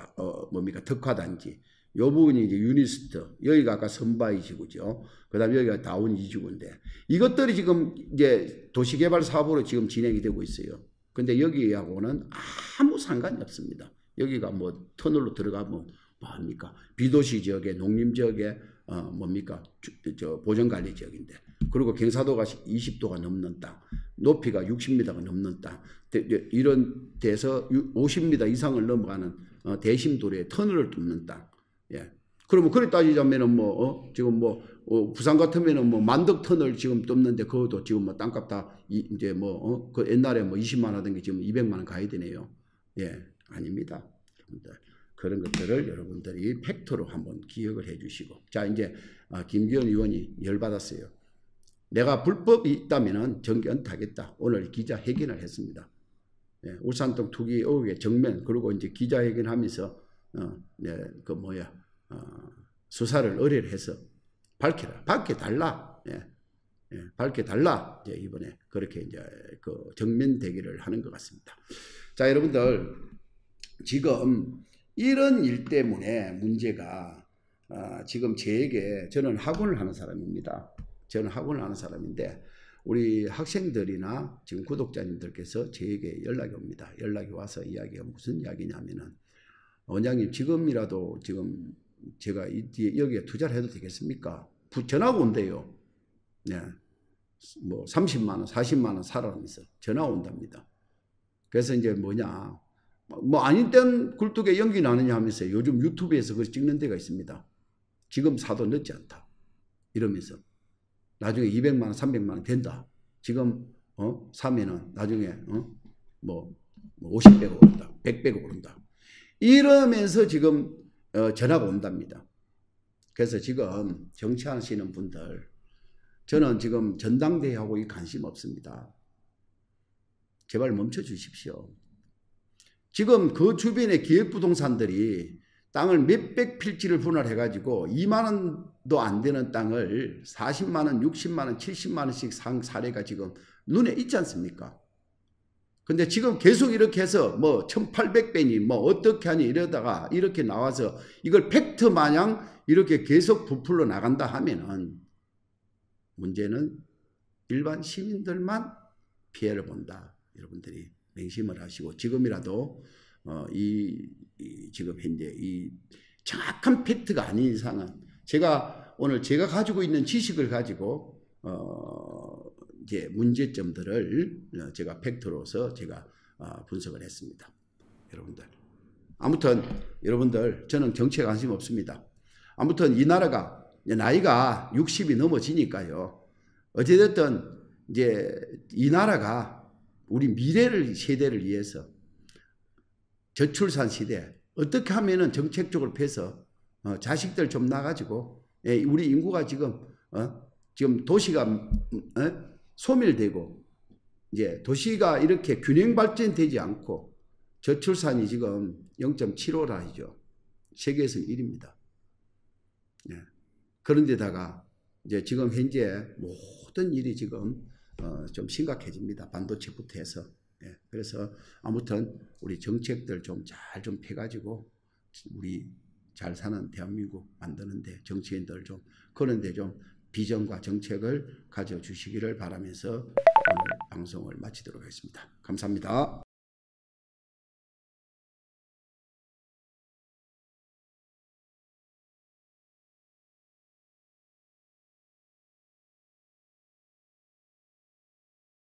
뭡니까 특화단지. 요 부분이 이제 유니스트, 여기가 아까 선바이지구죠. 그 다음에 여기가 다운 2지구인데, 이것들이 지금 이제 도시개발 사업으로 지금 진행이 되고 있어요. 근데 여기하고는 아무 상관이 없습니다. 여기가 뭐 터널로 들어가면 뭐 합니까? 비도시 지역에, 농림 지역에, 뭡니까? 보전관리 지역인데. 그리고 경사도가 20도가 넘는 땅, 높이가 60m가 넘는 땅, 이런 데서 50m 이상을 넘어가는 대심도로에 터널을 뚫는 땅. 예. 그러면 그래 따지자면은 지금 부산 같으면은 만덕 터널 지금 뚫는데 그것도 지금 땅값 다 이제 그 옛날에 20만 원 하던 게 지금 200만 원 가야 되네요. 예. 아닙니다. 여러분들. 그런 것들을 여러분들이 팩트로 한번 기억을 해 주시고. 자, 이제 김기현 의원이 열받았어요. 내가 불법이 있다면은 정기 은퇴하겠다. 오늘 기자회견을 했습니다. 예. 울산동 투기 의혹의 정면, 그리고 이제 기자회견하면서 수사를 의뢰해서 밝혀달라. 예. 예, 밝혀달라. 이제 이번에 그렇게 이제 정면 대기를 하는 것 같습니다. 자, 여러분들, 지금 이런 일 때문에 문제가, 지금 저는 학원을 하는 사람입니다. 저는 학원을 하는 사람인데, 우리 학생들이나 지금 구독자님들께서 저에게 연락이 옵니다. 연락이 와서 이야기가 무슨 이야기냐면은, 원장님, 지금이라도 지금 제가 여기에 투자를 해도 되겠습니까? 전화가 온대요. 네. 30만 원, 40만 원 사라면서 전화가 온답니다. 그래서 이제 아닌 땐 굴뚝에 연기 나느냐 하면서 요즘 유튜브에서 그걸 찍는 데가 있습니다. 지금 사도 늦지 않다. 이러면서. 나중에 200만 원, 300만 원 된다. 지금, 사면은 나중에, 50배가 오른다. 100배가 오른다. 이러면서 지금 전화가 온답니다. 그래서 지금 정치하시는 분들, 저는 지금 전당대회하고 이 관심 없습니다. 제발 멈춰 주십시오. 지금 그 주변의 기획부동산들이 땅을 몇백 필지를 분할해가지고 2만 원도 안 되는 땅을 40만 원, 60만 원, 70만 원씩 산 사례가 지금 눈에 있지 않습니까? 근데 지금 계속 이렇게 해서 뭐 1800배니 뭐 어떻게 하니 이러다가 이렇게 나와서 이걸 팩트 마냥 이렇게 계속 부풀러 나간다 하면은 문제는 일반 시민들만 피해를 본다. 여러분들이 맹심을 하시고 지금이라도 지금 현재 이 정확한 팩트가 아닌 이상은 오늘 제가 가지고 있는 지식을 가지고 이제 문제점들을 제가 팩트로서 제가 분석을 했습니다. 여러분들. 아무튼 여러분들 저는 정치에 관심 없습니다. 아무튼 이 나라가 나이가 60이 넘어지니까요. 어찌됐든 이제 이 나라가 우리 미래를 세대를 위해서 저출산 시대 어떻게 하면은 정책적으로 펴서 자식들 좀 낳아가지고 우리 인구가 지금 도시가 소멸되고 이제 도시가 이렇게 균형 발전되지 않고 저출산이 지금 0.75라이죠. 세계에서 1위입니다. 그런데다가 이제 지금 현재 모든 일이 지금 좀 심각해집니다. 반도체부터 해서. 그래서 아무튼 우리 정책들 좀 잘 좀 펴가지고 우리 잘 사는 대한민국 만드는데 정치인들 좀 그런데 좀 비전과 정책을 가져주시기를 바라면서 오늘 방송을 마치도록 하겠습니다. 감사합니다.